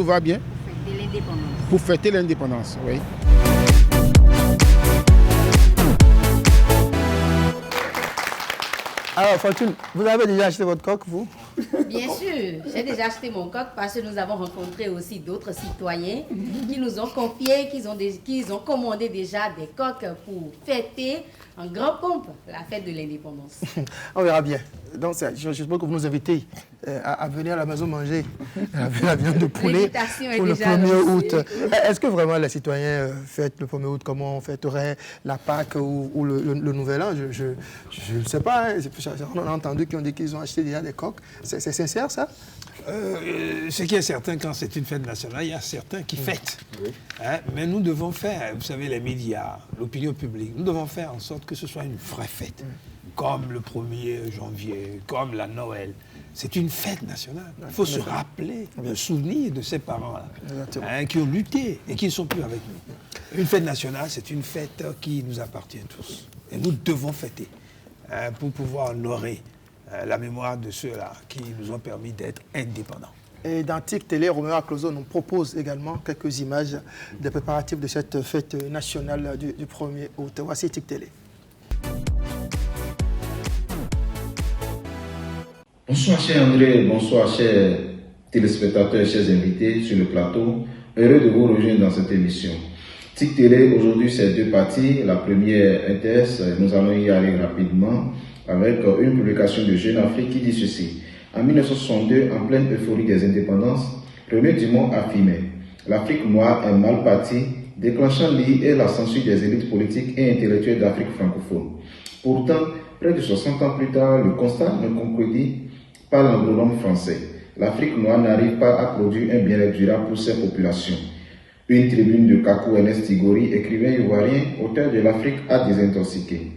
S13: va bien. Pour fêter l'indépendance, oui.
S1: Alors, Fortune, vous avez déjà acheté votre coque, vous?
S9: Bien sûr, j'ai déjà acheté mon coq parce que nous avons rencontré aussi d'autres citoyens qui nous ont confié qu'ils ont commandé déjà des coques pour fêter en grand pompe la fête de l'indépendance.
S1: On verra bien. Donc, je suppose que vous nous invitez à venir à la maison manger la viande de poulet pour le 1er août. Est-ce que vraiment les citoyens fêtent le 1er août comme on fêterait la Pâque ou le Nouvel An? Je ne sais pas. On a entendu qu'ils ont dit qu'ils ont acheté déjà des coques. C'est sincère, ça?
S4: Ce qui est certain, quand c'est une fête nationale, il y a certains qui fêtent. Oui. Hein, mais nous devons faire, vous savez, les médias, l'opinion publique, nous devons faire en sorte que ce soit une vraie fête. Comme le 1er janvier, comme la Noël. C'est une fête nationale. Il faut se rappeler, se souvenir de ces parents-là qui ont lutté et qui ne sont plus avec nous. Une fête nationale, c'est une fête qui nous appartient tous. Et nous devons fêter pour pouvoir honorer la mémoire de ceux-là qui nous ont permis d'être indépendants.
S1: Et dans TIC Télé, Roméo Acloso nous propose également quelques images des préparatifs de cette fête nationale du 1er août. Voici TIC Télé.
S14: Bonsoir cher André, bonsoir chers téléspectateurs, chers invités sur le plateau. Heureux de vous rejoindre dans cette émission. TIC Télé, aujourd'hui c'est deux parties. La première intéresse, nous allons y aller rapidement avec une publication de Jeune Afrique qui dit ceci. En 1962, en pleine euphorie des indépendances, René Dumont affirmait « L'Afrique noire est mal partie, déclenchant l'IE et la censure des élites politiques et intellectuelles d'Afrique francophone. » Pourtant, près de 60 ans plus tard, le constat ne concrétise pas l'agronome français. L'Afrique noire n'arrive pas à produire un bien-être durable pour ses populations. Une tribune de Kakou Ernest Tigori, écrivain ivoirien, auteur de l'Afrique, a désintoxiqué.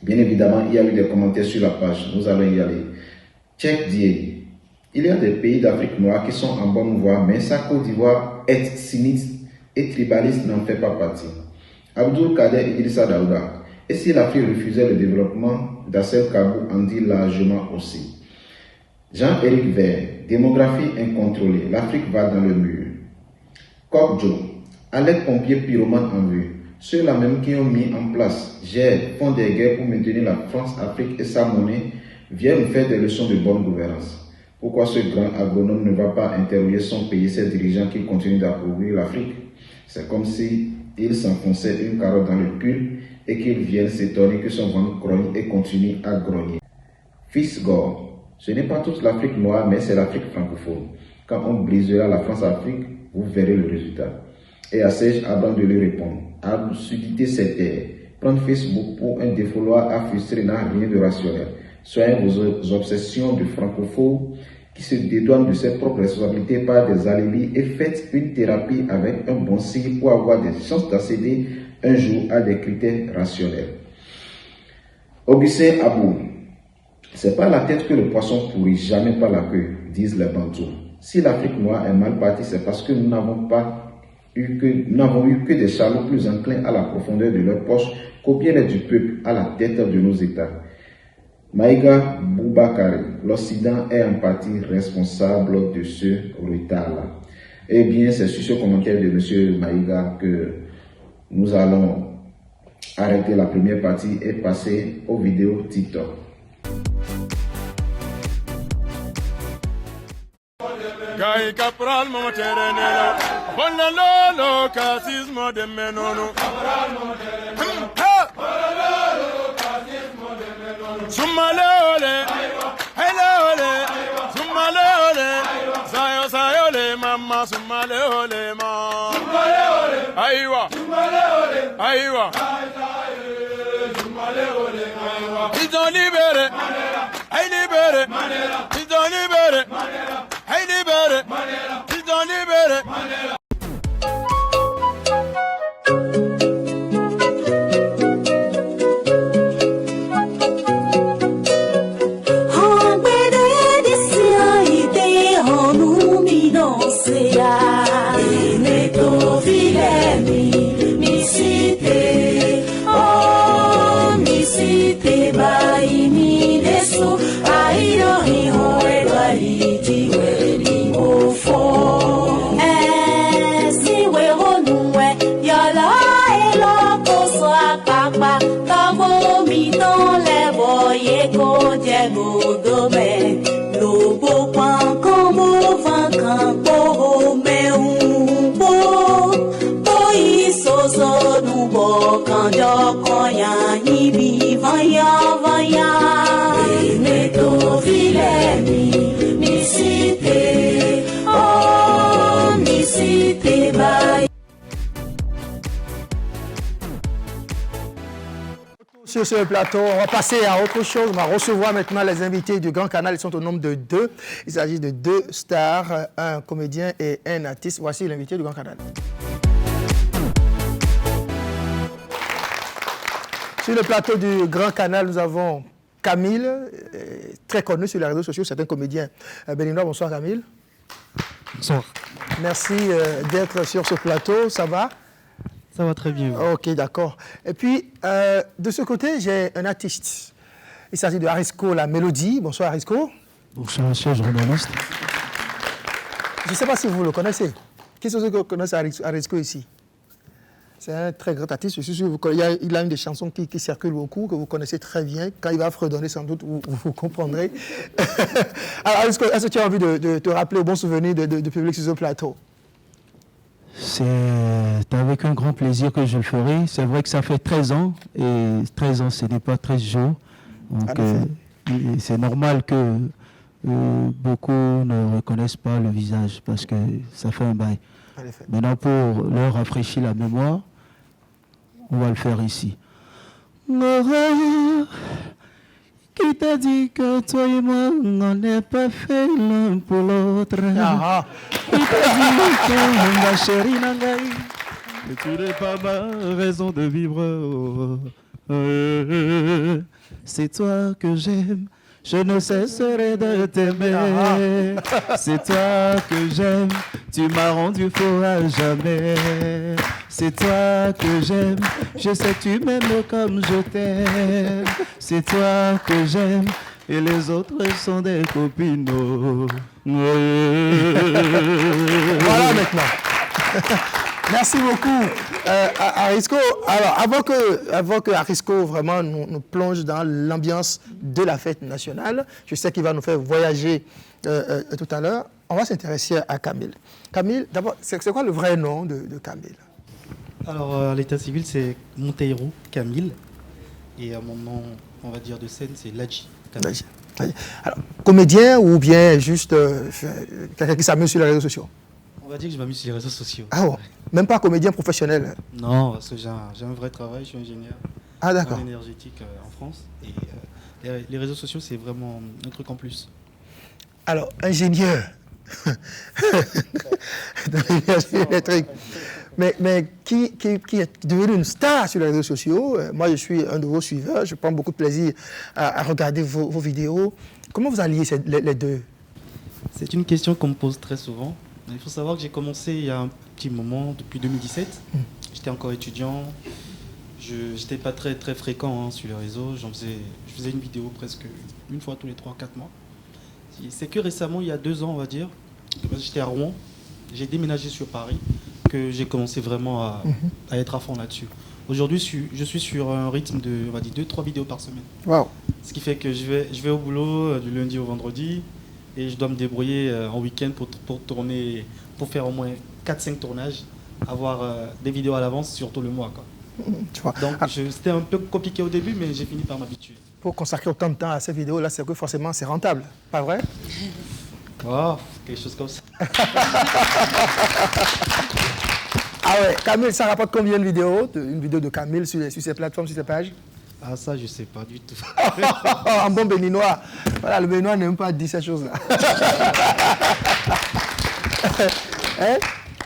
S14: Bien évidemment, il y a eu des commentaires sur la page. Nous allons y aller. Tchèque dit, il y a des pays d'Afrique noire qui sont en bonne voie, mais sa Côte d'Ivoire est sinistre et tribaliste n'en fait pas partie. Abdoul Kader Idrissa Daouda. Et si l'Afrique refusait le développement, Dassel Kabou en dit largement aussi. Jean-Éric Vert, démographie incontrôlée, l'Afrique va dans le mur. Kokjo, Alec pompiers pyromanes en vue. Ceux-là même qui ont mis en place, font des guerres pour maintenir la France-Afrique et sa monnaie, viennent faire des leçons de bonne gouvernance. Pourquoi ce grand agronome ne va pas interroger son pays, ses dirigeants qui continuent d'appauvrir l'Afrique? C'est comme si il s'enfonçait une carotte dans le cul et qu'ils viennent s'étonner que son ventre grogne et continue à grogner. Fils Gore, Ce n'est pas toute l'Afrique noire, mais c'est l'Afrique francophone. Quand on brisera la France-Afrique, vous verrez le résultat. Et à Serge Abraham de lui répondre, absurdité c'est terre. Prendre Facebook pour un défouloir à frustrer n'a rien de rationnel. Soyez vos obsessions de francophone qui se dédouanent de ses propres responsabilités par des alibis et faites une thérapie avec un bon signe pour avoir des chances d'accéder un jour à des critères rationnels. Augustin Abou, c'est par la tête que le poisson pourrit, jamais par la queue, disent les Bantous. Si l'Afrique noire est mal partie, c'est parce que nous n'avons eu que des charlots plus enclins à la profondeur de leur poche qu'au bien-être du peuple à la tête de nos États. Maïga Boubakari, l'Occident est en partie responsable de ce retard-là. Eh bien, c'est sur ce commentaire de M. Maïga que nous allons arrêter la première partie et passer aux vidéos TikTok.
S15: Gai capral mo terenelo, bolalo casismo de menono. Sumaleole, helole, sumaleole, sayo sayole mama sumaleole ma. Aiwa, aiwa. Ils ont libéré, hey libéré, ils ont libéré, hey libéré, ils ont libéré.
S1: Sur ce plateau, on va passer à autre chose. On va recevoir maintenant les invités du Grand Canal. Ils sont au nombre de 2. Il s'agit de 2 stars, un comédien et un artiste. Voici l'invité du Grand Canal. Sur le plateau du Grand Canal, nous avons Camille, très connu sur les réseaux sociaux. C'est un comédien béninois. Bonsoir Camille.
S16: Bonsoir.
S1: Merci d'être sur ce plateau. Ça va ?
S16: Ça va très bien. Oui.
S1: Ok, d'accord. Et puis, de ce côté, j'ai un artiste. Il s'agit de Arisco La Mélodie. Bonsoir Arisco.
S16: Bonsoir, cher journaliste.
S1: Je ne sais pas si vous le connaissez. Qui sont ceux qui connaissent Arisco ici? C'est un très grand artiste. Je suis sûr qu'il a une des chansons qui circulent beaucoup, que vous connaissez très bien. Quand il va fredonner, sans doute, vous comprendrez. Alors, Arisco, est-ce que tu as envie de te rappeler au bon souvenir de public sur ce plateau?
S16: C'est avec un grand plaisir que je le ferai. C'est vrai que ça fait 13 ans, et 13 ans, ce n'est pas 13 jours. Donc, c'est normal que beaucoup ne reconnaissent pas le visage, parce que ça fait un bail. Maintenant, pour leur rafraîchir la mémoire, on va le faire ici. Qui t'a dit que toi et moi, on n'est pas fait l'un pour l'autre? Qui t'a dit que ma chérie Nangaï, que tu n'es pas ma raison de vivre? C'est toi que j'aime, je ne cesserai de t'aimer. C'est toi que j'aime, tu m'as rendu faux à jamais. C'est toi que j'aime, je sais que tu m'aimes comme je t'aime. C'est toi que j'aime, et les autres sont des copines.
S1: Voilà maintenant. Merci beaucoup, Arisco. Alors, avant que Arisco vraiment nous plonge dans l'ambiance de la fête nationale, je sais qu'il va nous faire voyager tout à l'heure, on va s'intéresser à Camille. Camille, d'abord, c'est quoi le vrai nom de Camille?
S16: Alors, à l'état civil, c'est Monteiro Camille. Et mon nom
S17: on va dire, de scène, c'est Ladji.
S1: Alors, comédien ou bien juste quelqu'un qui s'amuse sur les réseaux sociaux?
S17: On va dire que je m'amuse sur les réseaux sociaux.
S1: Ah bon? Même pas comédien professionnel?
S17: Non, parce que j'ai un vrai travail, je suis ingénieur en énergétique en France. Et les réseaux sociaux, c'est vraiment un truc en plus.
S1: Alors, ingénieur dans l'énergie électrique. Mais qui est devenu une star sur les réseaux sociaux? Moi, je suis un de vos suiveurs. Je prends beaucoup de plaisir à regarder vos vidéos. Comment vous alliez les deux?
S17: C'est une question qu'on me pose très souvent. Il faut savoir que j'ai commencé il y a un petit moment, depuis 2017. J'étais encore étudiant. Je n'étais pas très fréquent sur les réseaux. Je faisais une vidéo presque une fois tous les 3-4 mois. C'est que récemment, il y a 2 ans, on va dire, j'étais à Rouen. J'ai déménagé sur Paris, que j'ai commencé vraiment à être à fond là-dessus. Aujourd'hui, je suis sur un rythme de, on va dire, 2-3 vidéos par semaine.
S1: Wow.
S17: Ce qui fait que je vais au boulot du lundi au vendredi et je dois me débrouiller en week-end pour tourner, pour faire au moins 4-5 tournages, avoir des vidéos à l'avance sur tout le mois, quoi.
S1: Tu vois.
S17: Donc c'était un peu compliqué au début, mais j'ai fini par m'habituer.
S1: Pour consacrer autant de temps à ces vidéos-là, c'est que forcément c'est rentable, pas vrai?
S17: Oh, quelque chose comme ça.
S1: Ah ouais, Camille, ça rapporte combien de vidéos? Une vidéo de Camille sur ces plateformes, sur ces pages?
S17: Ah ça, je sais pas du tout.
S1: En bon béninois. Voilà, le béninois n'aime pas dire ces choses-là. Hein?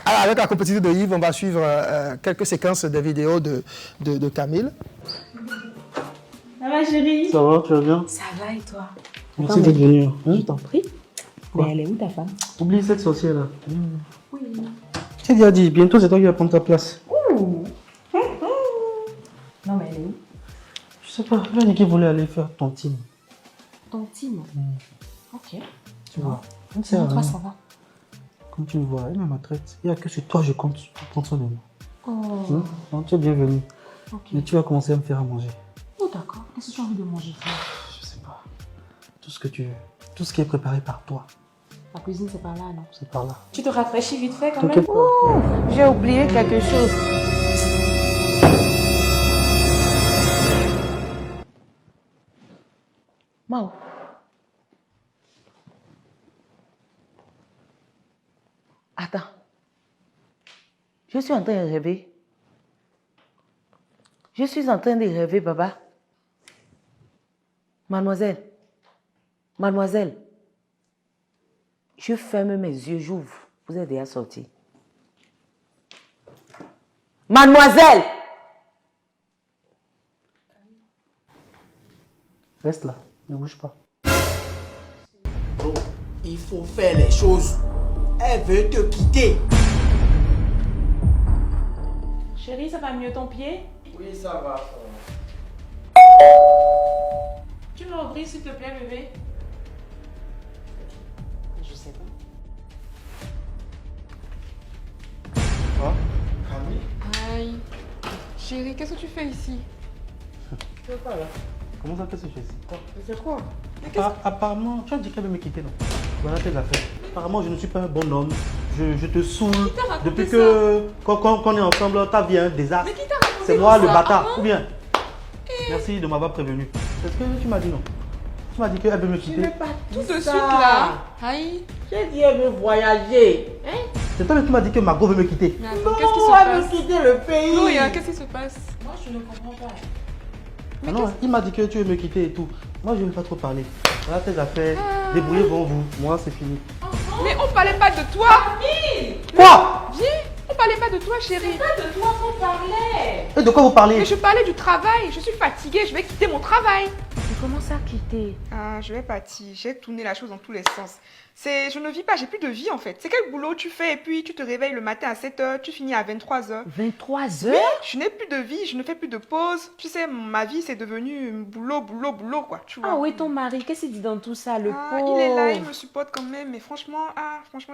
S1: Alors, avec la compétition de Yves, on va suivre quelques séquences de vidéos de Camille.
S18: Ça va, chérie?
S17: Ça va, tu vas bien?
S18: Ça va, et toi?
S17: Merci d'être venu. Hein?
S18: Je t'en prie.
S17: Quoi?
S18: Mais elle est où, ta femme?
S17: Oublie cette sorcière-là.
S18: Oui.
S17: Tu as dit, bientôt c'est toi qui vas prendre ta place.
S18: Ouh. Non, mais elle est où?
S17: Je sais pas, elle a dit qu'elle voulait aller faire tontine.
S18: Tontine? Ok.
S17: Tu vois.
S18: Sinon, toi, ça va?
S17: Comme tu me vois, elle me traite. Il n'y a que sur toi je compte pour prendre soin de moi.
S18: Oh.
S17: Donc tu es bienvenue.
S18: Ok.
S17: Mais tu vas commencer à me faire à manger.
S18: Oh, d'accord. Qu'est-ce que tu as envie de manger?
S17: Je sais pas. Tout ce que tu veux. Tout ce qui est préparé par toi.
S18: La cuisine, c'est par là, non?
S17: C'est par là.
S18: Tu te rafraîchis vite fait quand même?
S17: T'inquiète pas.
S18: Oh, j'ai oublié quelque chose. Mao. Attends. Je suis en train de rêver. Je suis en train de rêver, papa. Mademoiselle. Mademoiselle. Je ferme mes yeux, j'ouvre. Vous êtes déjà sorti. Mademoiselle!
S17: Reste là, ne bouge pas.
S19: Il faut faire les choses. Elle veut te quitter.
S18: Chérie, ça va mieux ton pied?
S19: Oui, ça va.
S18: Tu veux ouvrir s'il te plaît, bébé? Je sais pas.
S17: Ah,
S20: Aïe. Chérie, qu'est-ce que tu fais ici?
S17: Tu veux pas là? Comment ça, qu'est-ce que je fais ici?
S20: C'est quoi?
S17: Apparemment, tu as dit qu'elle veut me quitter, non? Voilà tes affaires. Apparemment, je ne suis pas un bon homme. Je te saoule. Depuis que qu'on est ensemble, t'as vu un désastre. C'est moi le bâtard. Ou bien? Merci de m'avoir prévenu. Est-ce que tu m'as dit non? Tu m'as dit qu'elle veut me quitter.
S20: Mais pas tout de suite là. Aïe.
S19: J'ai dit elle veut voyager. Hein?
S17: C'est toi qui m'as dit que Margot veut me quitter.
S20: Mais attends, qu'est-ce qui se passe?
S19: Elle veut quitter le pays.
S20: Chloé, qu'est-ce qui se passe?
S18: Moi, je ne comprends pas.
S17: Ah non, il m'a dit que tu veux me quitter et tout. Moi, je ne veux pas trop parler. Voilà tes affaires. Débrouillez-vous, vous. Moi, c'est fini.
S20: Mais on parlait pas de toi.
S17: Quoi?
S20: Viens. On parlait pas de toi, chérie.
S18: C'est pas de toi qu'on parlait.
S17: Et de quoi vous parlez?
S20: Mais je parlais du travail. Je suis fatiguée. Je vais quitter mon travail.
S18: Tu commences à quitter.
S20: Ah, je vais partir. J'ai tourné la chose dans tous les sens. Je ne vis pas, j'ai plus de vie en fait. C'est quel boulot tu fais et puis tu te réveilles le matin à 7h, tu finis à 23h.
S18: 23h?
S20: Oui, je n'ai plus de vie, je ne fais plus de pause. Tu sais, ma vie c'est devenu boulot quoi, tu vois.
S18: Ah oui, ton mari, qu'est-ce qu'il dit dans tout ça, le pauvre?
S20: Il est là, il me supporte quand même, mais franchement,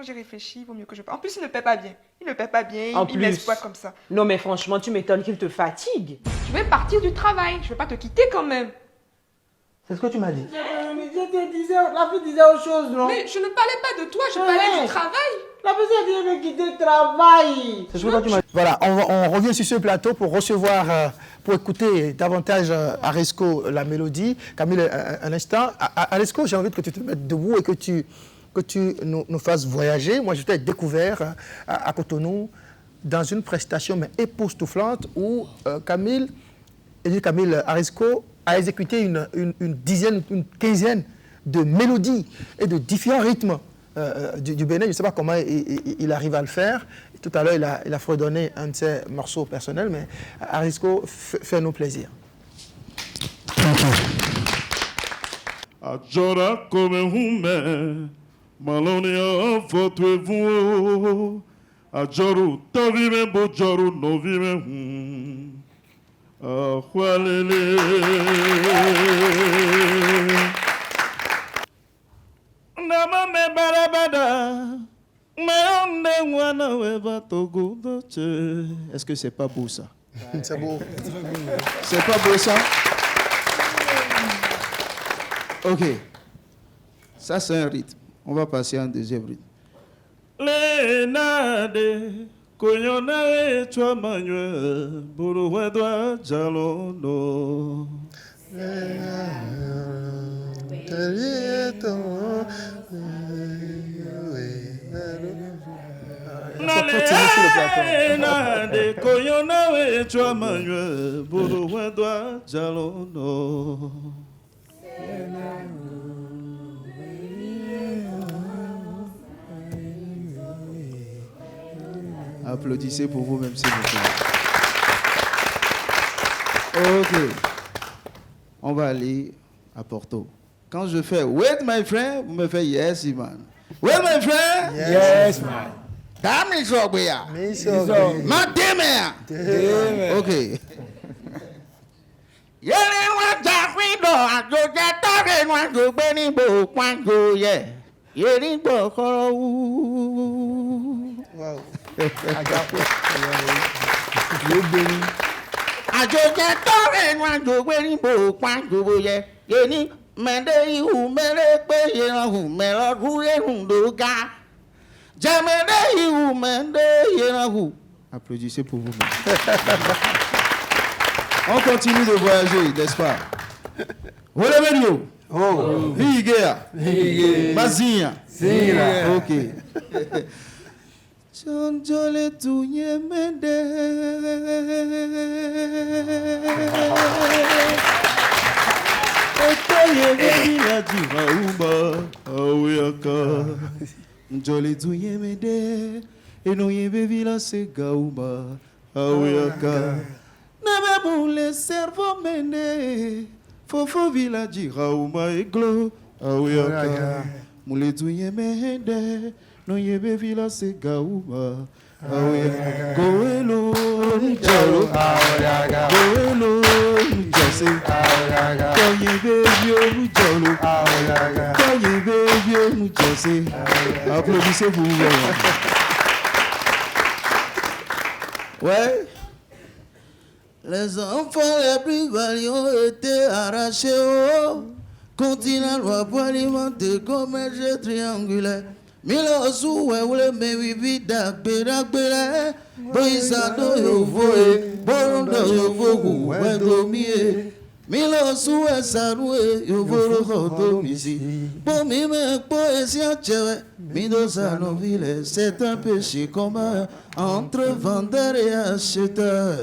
S20: j'ai réfléchi, il vaut mieux que je parte. En plus, il ne paie pas bien. Il m'exploite comme ça.
S18: Non mais franchement, tu m'étonnes qu'il te fatigue.
S20: Je vais partir du travail, je vais pas te quitter quand même.
S17: C'est ce que tu m'as dit.
S19: La fille disait autre chose, non?
S20: Mais je ne parlais pas de toi, je parlais du travail.
S19: La personne dit de quitter le travail.
S17: C'est ce que tu m'as dit.
S1: Voilà, on revient sur ce plateau pour recevoir pour écouter davantage Aresco, la mélodie. Camille, un instant. Aresco, j'ai envie que tu te mettes debout et que tu nous fasses voyager. Moi, je t'ai découvert à Cotonou dans une prestation mais époustouflante où Camille Aresco a exécuté une quinzaine de mélodies et de différents rythmes du Bénin. Je ne sais pas comment il arrive à le faire. Tout à l'heure, il a fredonné un de ses morceaux personnels, mais Aresco, fais-nous plaisir.
S21: Ajora come hume, malonia votre vous. Ajoru tovime bojoru novime ahwalele. Nama me barabada.
S13: Est-ce que c'est pas beau ça?
S1: C'est beau.
S13: C'est pas beau ça? Ok. Ça c'est un rythme. On va passer à un deuxième rythme.
S21: Lenade koyona chwa manwe buru wedwa jalono. Nade koyona we chwa manwe buru wedwa jalono.
S13: Applaudissez pour vous-même, s'il vous plaît. Ok. On va aller à Porto. Quand je fais wait my friend, vous me faites yes man. Wait my friend?
S1: Yes man.
S13: Dame Zogbeya. Ma deme. Ok. Yele wa jakwido ajoja tare wa jogbe ni bo kwanjo ye. Yeri gbo koro wu. Wow. Ajoja tare wa jogbe ni bo kwanjo ye. Yeni mende ihu mere pe ye hu mero ruye hundoga. Jamende ihu mende ye hu. Applaudissez pour vous. On continue de voyager, n'est-ce pas? Olemenio. Oh. Ligea. Mazinha. Ok. Chonjole tunye mende. Otoye vila diva uma. Auyaka. Njole tunye mende. Eno yebe vila sega uma. Auyaka. Nebe moule servo mende. Fofo vila dira uma eglo. Auyaka. Moule tunye mende. No yebe vila sega uma. Auyaka. Goelo njalo. Auyaka. Goelo njase. Auyaka. Koyebe vio njalo. Auyaka. Koyebe vio njase. Applaudissez pour vous. Ouais. Les enfants les plus valiants ont été arrachés au continent, loi pour alimenter comme un jet triangulaire. Milo souhait ou le méwibi d'agbéragbélé. Boisado yovoe, borondo yovogu, wendomie. Milo souhait saroué, yovoro hodomisi. Bon, mime, poésie tchewe. Mido sanoville, c'est un péché commun entre vendeur et acheteur.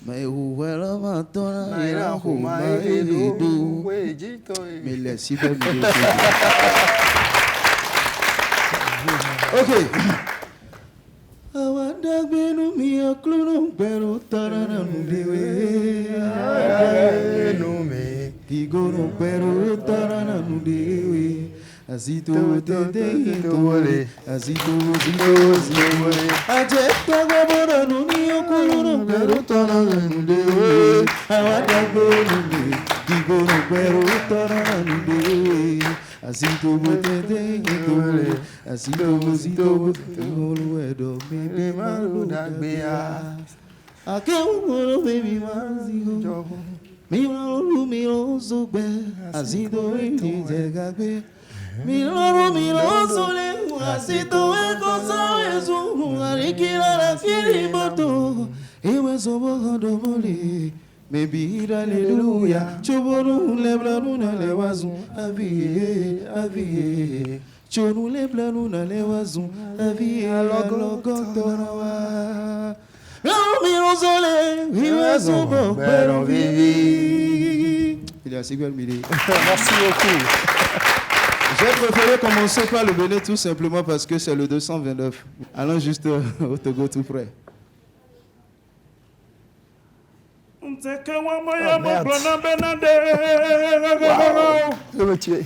S13: Mais où est la matona et la houma et l'idou? Mais laissez pas me. Ok. Awanda benu mia klunu beru tarana nudiwe. Nume kigono beru tarana nudiwe. Azito tete tole, azito tole. Ajeta gabora nunio kulunu beru tarana nudiwe. Awanda benu mia kigono beru tarana nudiwe. Azito tete tole, azito tole. Baby malu dagbea. Akewolo baby malu. Mi malu mi lozo be. Azito iti jegagbe. Mi lozo le. Azito e kosa ezu. Arikira la kiri boto.
S21: Ewe zobo dobole. Maybe hallelujah. Chobonu leblanu na lewazu. Aviye. Chonu leblanu na lewazu. Aviye. Alogotorawa.
S1: Merci beaucoup.
S21: J'ai préféré commencer par le Bénin tout simplement parce que c'est le 229. Allons juste au Togo tout près.
S1: Je me tuer.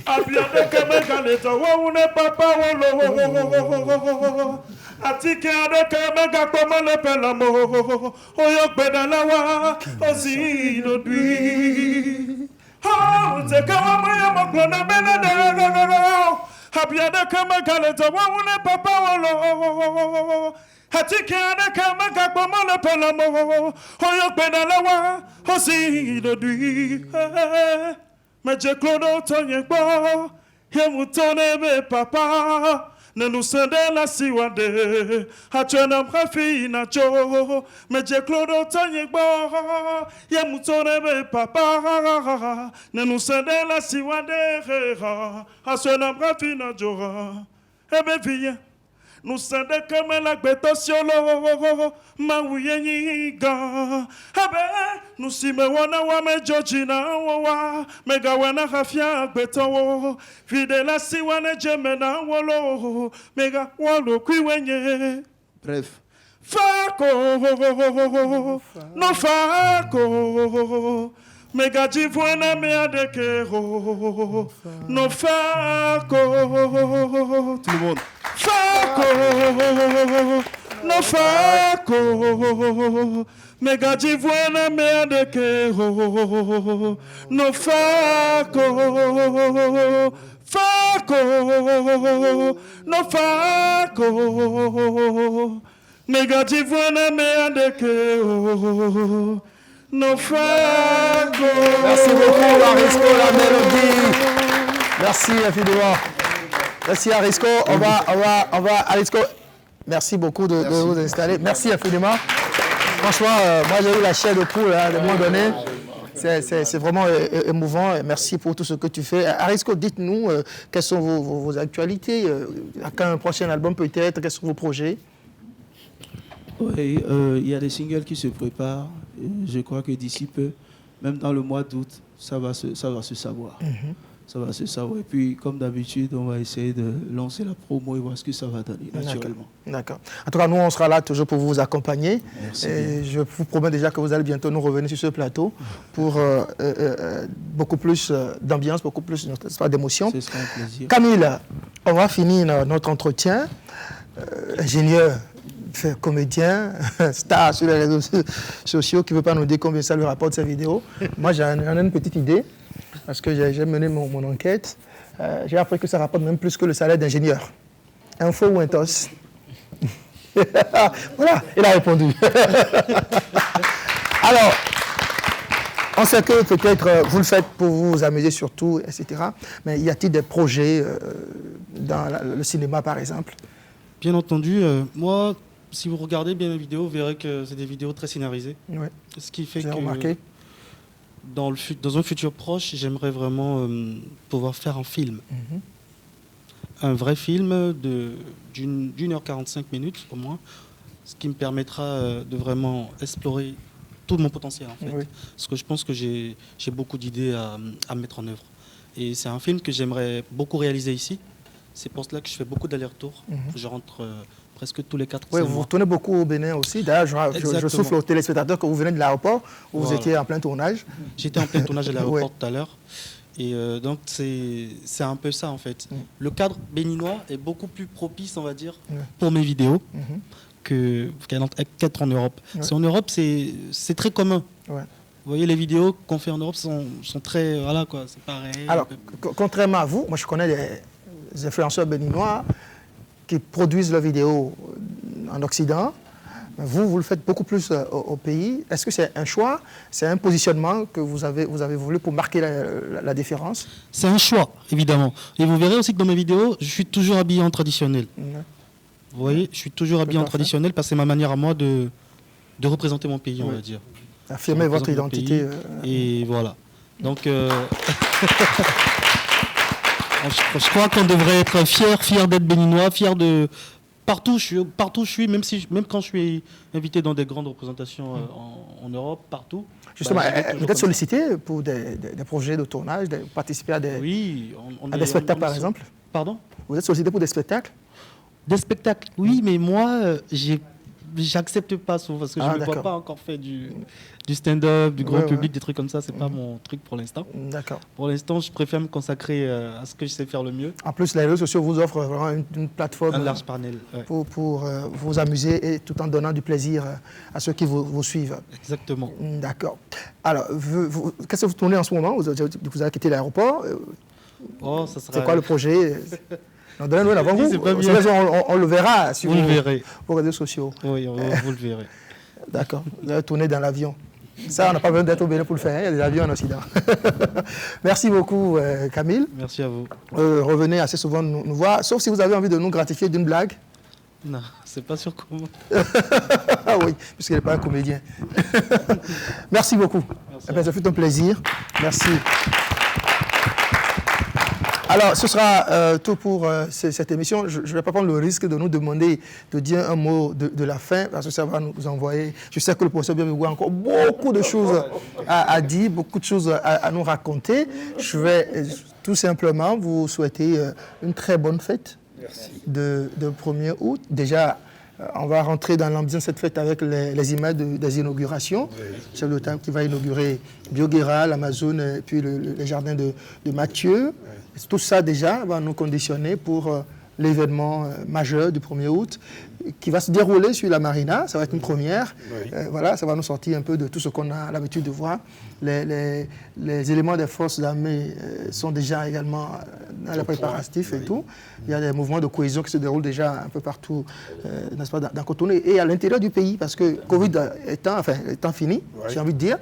S21: Atike adeke mega kpoma le pelamo oyo gbedalawa osi lodui teke wa moya moklona benede abiadeke mega le tawa une papa wolo atike adeke mega kpoma le pelamo oyo gbedalawa osi lodui meje klodo tonye gbo yemutone be papa ne nous sende la siwade achena mrafi na cho meje klodo tanye gbo ye mutone be papa ne nous sende la siwade achena mrafi na jo ebe vie nous sende comme la gbeto siolo ma wuyenyi ga ebe nous si me wana wa me jojina wa mega wana hafia gbeto vide la si wana jemena wolo mega wolo kwiwenye. Bref, fako no fako mega jivuena me adekero no fako tout le monde fako no fako mega jivuena me adekero no fako fako no fako mega jivuena me adekero no fako.
S1: Merci beaucoup Arisco la mélodie. Merci infiniment. Merci Arisco. On va Arisco. Merci beaucoup de vous installer. Merci infiniment. Franchement, moi j'ai eu la chair de poule à un moment donné. C'est vraiment émouvant. Merci pour tout ce que tu fais. Arisco, dites-nous quelles sont vos actualités. À quand un prochain album peut-être? Quels sont vos projets?
S21: Oui, il y a des singles qui se préparent. Je crois que d'ici peu, même dans le mois d'août, ça va se savoir. Ça va se savoir. Et puis, comme d'habitude, on va essayer de lancer la promo et voir ce que ça va donner, naturellement.
S1: D'accord. En tout cas, nous, on sera là toujours pour vous accompagner.
S21: Merci
S1: et je vous promets déjà que vous allez bientôt nous revenir sur ce plateau pour beaucoup plus d'ambiance, beaucoup plus d'émotion.
S21: Ce sera un plaisir.
S1: Camille, on va finir notre entretien. Ingénieur, comédien, star sur les réseaux sociaux, qui ne veut pas nous dire combien ça lui rapporte ses vidéos. Moi, j'en ai une petite idée, parce que j'ai mené mon enquête. J'ai appris que ça rapporte même plus que le salaire d'ingénieur. Info ou Intos? Voilà, il a répondu. Alors, on sait que peut-être vous le faites pour vous amuser surtout, etc. Mais y a-t-il des projets dans le cinéma, par exemple?
S17: Bien entendu, moi, si vous regardez bien mes vidéos, vous verrez que c'est des vidéos très scénarisées.
S1: Ouais.
S17: Ce qui fait que
S1: remarqué.
S17: Dans un futur proche, j'aimerais vraiment pouvoir faire un film. Un vrai film d'une heure 45 minutes au moins, ce qui me permettra de vraiment explorer tout mon potentiel en fait.
S1: Oui.
S17: Parce que je pense que j'ai beaucoup d'idées à mettre en œuvre. Et c'est un film que j'aimerais beaucoup réaliser ici. C'est pour cela que je fais beaucoup d'allers-retours. Je rentre presque tous les 4
S1: mois.
S17: Oui,
S1: vous retournez beaucoup au Bénin aussi. D'ailleurs, je souffle aux téléspectateurs que vous venez de l'aéroport où vous étiez en plein tournage.
S17: J'étais en plein tournage à l'aéroport tout à l'heure. Et donc, c'est un peu ça, en fait. Le cadre béninois est beaucoup plus propice, on va dire, pour mes vidéos qu'être en Europe. En Europe, c'est très commun. Vous voyez, les vidéos qu'on fait en Europe sont très... Voilà, quoi, c'est pareil.
S1: Alors, contrairement à vous, moi, je connais des influenceurs béninois qui produisent leurs vidéos en Occident. Vous le faites beaucoup plus au pays. Est-ce que c'est un choix, c'est un positionnement que vous avez voulu pour marquer la différence?
S17: C'est un choix, évidemment. Et vous verrez aussi que dans mes vidéos, je suis toujours habillé en traditionnel. Vous voyez, je suis toujours habillé en traditionnel parce que c'est ma manière à moi de de représenter mon pays, on va dire.
S1: Affirmer votre identité.
S17: Et voilà. Donc, je crois qu'on devrait être fier d'être béninois, fier de... Partout où je suis, même quand je suis invité dans des grandes représentations en Europe, partout.
S1: Justement, vous êtes sollicité pour des projets de tournage, de participer à des, à des spectacles, par exemple?
S17: Pardon?
S1: Vous êtes sollicité pour des spectacles?
S17: Des spectacles, oui, mais moi, j'accepte pas souvent parce que je ne me vois pas encore faire du stand-up, du grand public, des trucs comme ça. C'est pas mon truc pour l'instant.
S1: D'accord.
S17: Pour l'instant, je préfère me consacrer à ce que je sais faire le mieux.
S1: En plus, les réseaux sociaux vous offrent vraiment une plateforme
S17: un large panel,
S1: pour vous amuser et tout en donnant du plaisir à ceux qui vous suivent.
S17: Exactement.
S1: D'accord. Alors, qu'est-ce que vous tournez en ce moment? Vous avez quitté l'aéroport. C'est quoi le projet? Donnez-nous avant vous. On le verra sur vos réseaux sociaux.
S17: Oui, vous le verrez.
S1: D'accord. Vous allez tourner dans l'avion. Ça, on n'a pas besoin d'être au Bénin pour le faire. Il y a des avions en Occident. Merci beaucoup, Camille.
S17: Merci à vous.
S1: Revenez assez souvent nous voir, sauf si vous avez envie de nous gratifier d'une blague.
S17: Non, c'est pas sur comment.
S1: Ah oui, puisqu'il n'est pas un comédien. Merci beaucoup. Ça fut un plaisir. Merci. Alors, ce sera tout pour cette émission. Je ne vais pas prendre le risque de nous demander de dire un mot de la fin, parce que ça va nous envoyer... Je sais que le professeur Biabegou a encore beaucoup de choses à dire, beaucoup de choses à nous raconter. Je vais tout simplement vous souhaiter une très bonne fête de 1er août. Déjà, on va rentrer dans l'ambiance de cette fête avec les images des inaugurations. Le chef de l'État qui va inaugurer Bioguera, l'Amazone, et puis les jardins de Mathieu. Tout ça déjà va nous conditionner pour l'événement majeur du 1er août qui va se dérouler sur la Marina. Ça va être une première. Voilà, ça va nous sortir un peu de tout ce qu'on a l'habitude de voir. Les éléments des forces armées sont déjà également dans les préparatifs et tout. Il y a des mouvements de cohésion qui se déroulent déjà un peu partout, n'est-ce pas, dans Cotonou et à l'intérieur du pays, parce que Covid étant fini, j'ai envie de dire,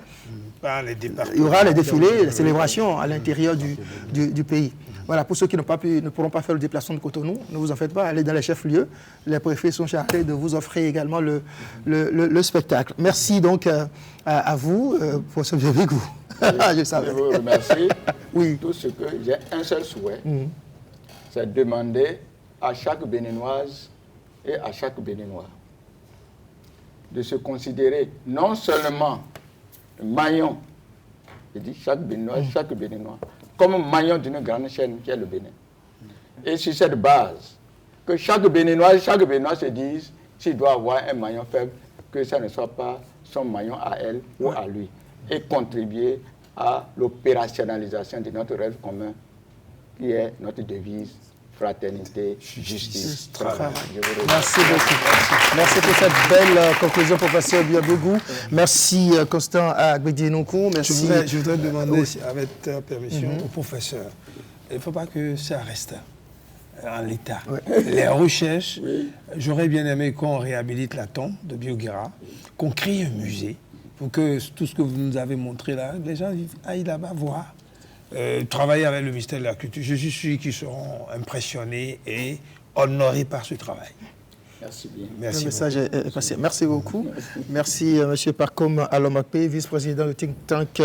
S1: il y aura les défilés, les célébrations à l'intérieur du pays. Voilà, pour ceux qui ne pourront pas faire le déplacement de Cotonou, ne vous en faites pas, allez dans les chefs-lieux. Les préfets sont chargés de vous offrir également le spectacle. Merci donc à vous pour ce Biabegou.
S2: Je vous remercie. Oui. Tout ce que j'ai un seul souhait, c'est demander à chaque Béninoise et à chaque Béninois de se considérer non seulement maillon, je dis chaque Béninoise, chaque Béninois, comme maillon d'une grande chaîne qui est le Bénin. Et sur cette base, que chaque Béninois se dise s'il doit avoir un maillon faible, que ça ne soit pas son maillon à elle ou à lui, et contribuer à l'opérationnalisation de notre rêve commun, qui est notre devise fraternité, justice, travail.
S1: Merci beaucoup. Merci pour cette belle conclusion, professeur Biabegou. Merci, Constant Agbedinoukou. Merci.
S4: Je voudrais demander, avec ta permission, au professeur, il ne faut pas que ça reste en l'état. Les recherches, j'aurais bien aimé qu'on réhabilite la tombe de Bioguera, qu'on crée un musée pour que tout ce que vous nous avez montré là, les gens aillent là-bas voir. Travailler avec le ministère de la Culture. Je suis sûr qu'ils seront impressionnés et honorés par ce travail.
S2: Merci bien.
S1: Merci. Le message est passé. Merci beaucoup. Merci, M. Pacôme Alomapé, vice-président du think tank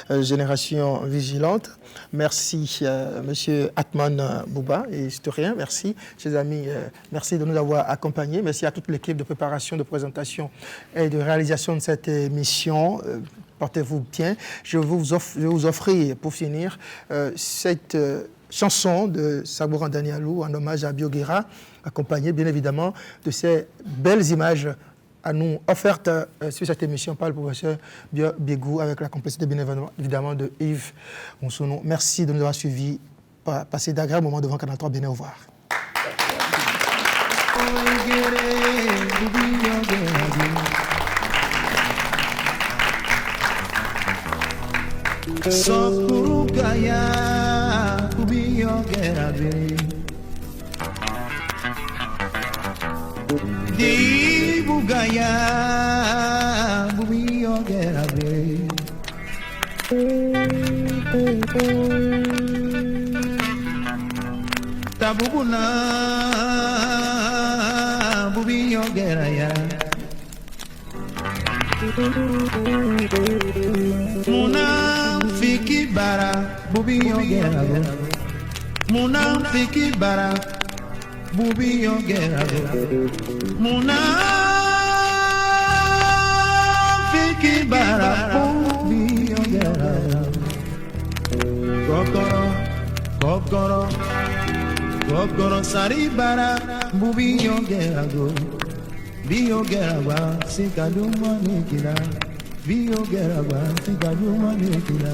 S1: Génération Vigilante. Merci, M. Atman Bouba, historien. Merci, chers amis. Merci de nous avoir accompagnés. Merci à toute l'équipe de préparation, de présentation et de réalisation de cette émission. Portez-vous bien. Je vais vous offrir, pour finir, cette chanson de Sabouran Danialou en hommage à Bioguera, accompagnée bien évidemment de ces belles images à nous offertes sur cette émission par le professeur Biabegou avec la complicité bien évidemment de Yves Moussounou. Merci de nous avoir suivis. Passez d'agréables moments devant Canal 3 Bénin. Au revoir.
S5: Sokurugaya kubiyo gerabe Di bugaya kubiyo gerabe Tabuguna bubiyo geraya Munafiki bara bubi yongera go. Munafiki bara bubi yongera go. Munafiki bara bubi yongera go. Kokoro, kokoro, kokoro sari bara bubi yongera go. Bio geraba sikaduma nikila. Bio geraba sikaduma nikila.